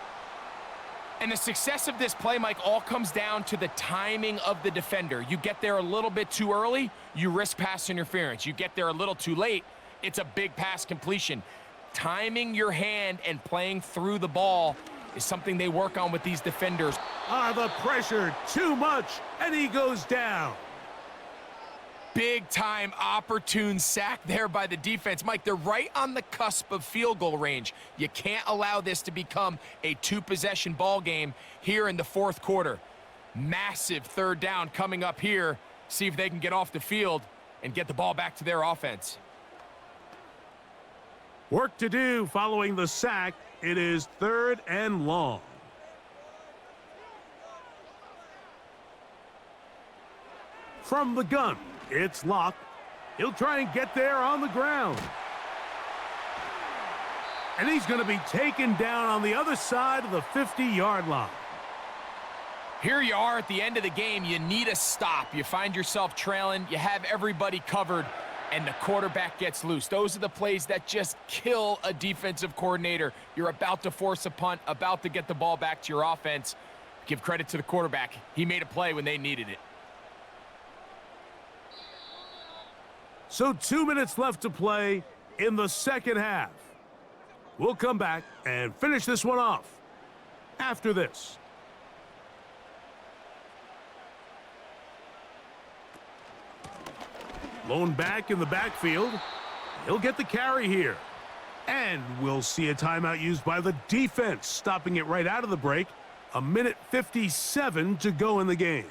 Speaker 3: And the success of this play, Mike, all comes down to the timing of the defender. You get there a little bit too early, you risk pass interference. You get there a little too late, it's a big pass completion. Timing your hand and playing through the ball is something they work on with these defenders.
Speaker 2: The pressure, too much, and he goes down.
Speaker 3: Big-time opportune sack there by the defense. Mike, they're right on the cusp of field goal range. You can't allow this to become a two-possession ball game here in the fourth quarter. Massive third down coming up here. See if they can get off the field and get the ball back to their offense.
Speaker 2: Work to do following the sack. It is 3rd and long. From the gun, it's Locke. He'll try and get there on the ground. And he's going to be taken down on the other side of the 50-yard line.
Speaker 3: Here you are at the end of the game. You need a stop. You find yourself trailing. You have everybody covered, and the quarterback gets loose. Those are the plays that just kill a defensive coordinator. You're about to force a punt, about to get the ball back to your offense. Give credit to the quarterback. He made a play when they needed it.
Speaker 2: So 2 minutes left to play in the second half. We'll come back and finish this one off after this. Lone back in the backfield. He'll get the carry here. And we'll see a timeout used by the defense, stopping it right out of the break. 1:57 to go in the game.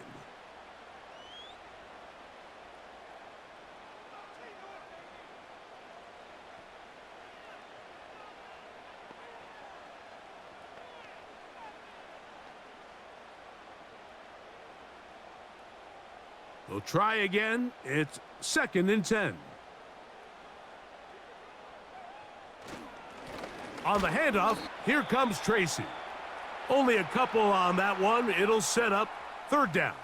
Speaker 2: They'll try again. It's 2nd and 10. On the handoff, here comes Tracy. Only a couple on that one. It'll set up 3rd down.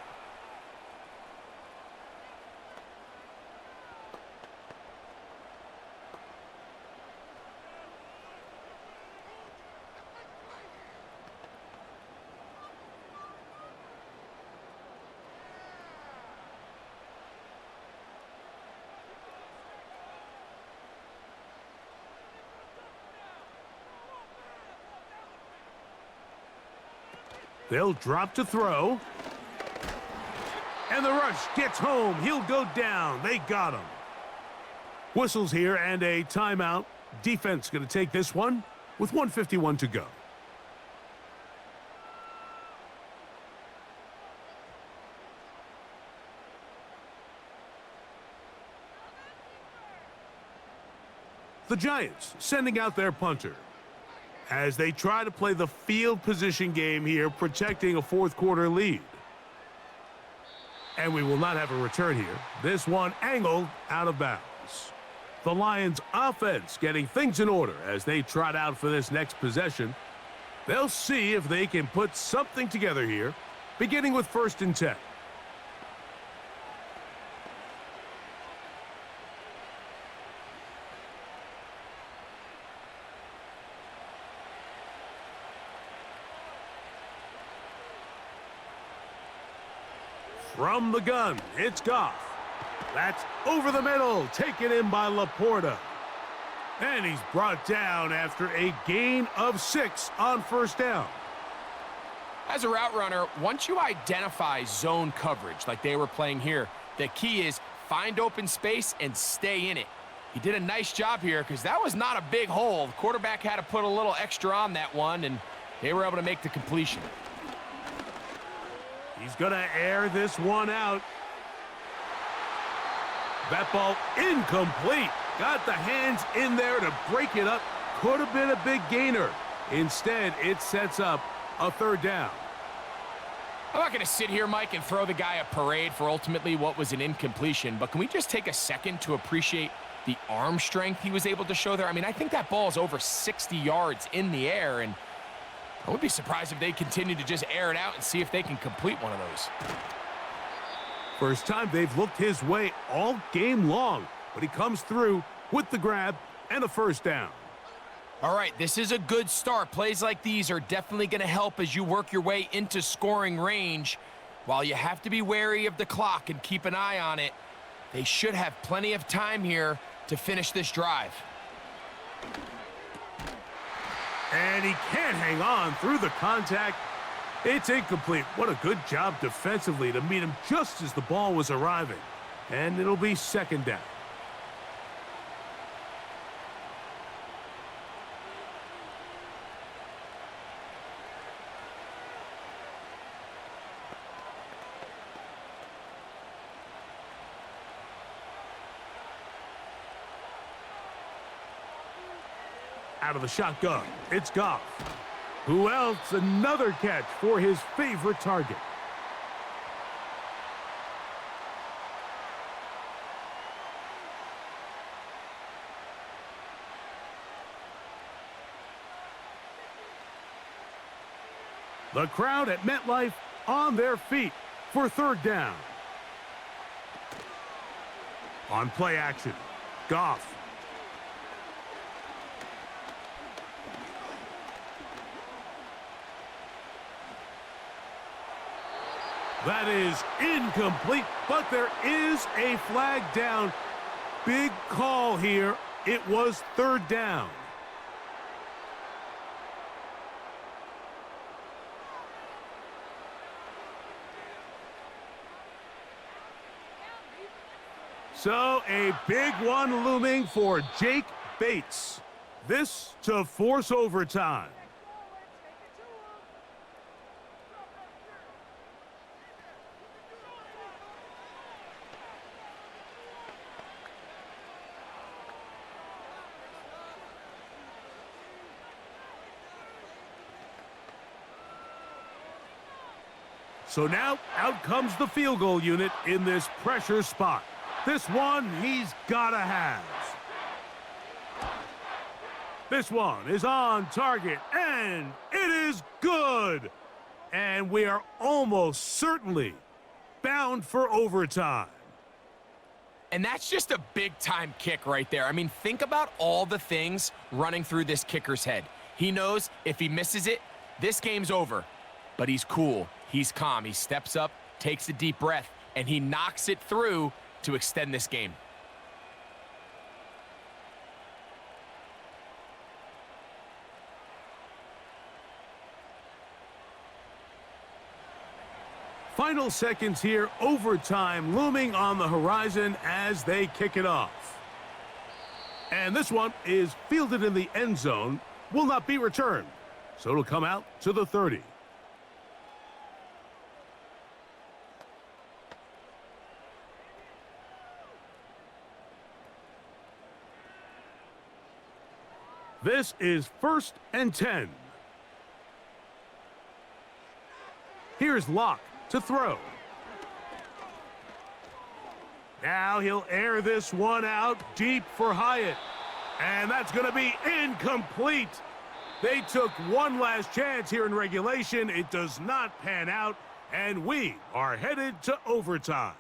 Speaker 2: They'll drop to throw. And the rush gets home. He'll go down. They got him. Whistles here and a timeout. Defense going to take this one with 1:51 to go. The Giants sending out their punter as they try to play the field position game here, protecting a fourth quarter lead. And we will not have a return here. This one angled out of bounds. The Lions offense getting things in order as they trot out for this next possession. They'll see if they can put something together here, beginning with 1st and 10. From the gun, it's Goff. That's over the middle, taken in by Laporta. And he's brought down after a gain of 6 on 1st down.
Speaker 3: As a route runner, once you identify zone coverage like they were playing here, the key is find open space and stay in it. He did a nice job here because that was not a big hole. The quarterback had to put a little extra on that one, and they were able to make the completion.
Speaker 2: He's going to air this one out. That ball incomplete. Got the hands in there to break it up. Could have been a big gainer. Instead, it sets up a 3rd down.
Speaker 3: I'm not going to sit here, Mike, and throw the guy a parade for ultimately what was an incompletion, but can we just take a second to appreciate the arm strength he was able to show there? I mean, I think that ball is over 60 yards in the air, and I would be surprised if they continue to just air it out and see if they can complete one of those.
Speaker 2: First time they've looked his way all game long, but he comes through with the grab and a 1st down.
Speaker 3: All right, this is a good start. Plays like these are definitely going to help as you work your way into scoring range. While you have to be wary of the clock and keep an eye on it, they should have plenty of time here to finish this drive.
Speaker 2: And he can't hang on through the contact. It's incomplete. What a good job defensively to meet him just as the ball was arriving. And it'll be second down. Out of the shotgun, it's Goff. Who else? Another catch for his favorite target. The crowd at MetLife on their feet for third down. On play action, Goff. That is incomplete, but there is a flag down. Big call here. It was third down. So a big one looming for Jake Bates. This to force overtime. So now, out comes the field goal unit in this pressure spot. This one he's gotta have. This one is on target, and it is good. And we are almost certainly bound for overtime.
Speaker 3: And that's just a big-time kick right there. I mean, think about all the things running through this kicker's head. He knows if he misses it, this game's over. But he's cool. He's calm. He steps up, takes a deep breath, and he knocks it through to extend this game.
Speaker 2: Final seconds here, overtime looming on the horizon as they kick it off. And this one is fielded in the end zone, will not be returned. So it'll come out to the 30. This is 1st and 10. Here's Locke to throw. Now he'll air this one out deep for Hyatt. And that's going to be incomplete. They took one last chance here in regulation. It does not pan out, and we are headed to overtime.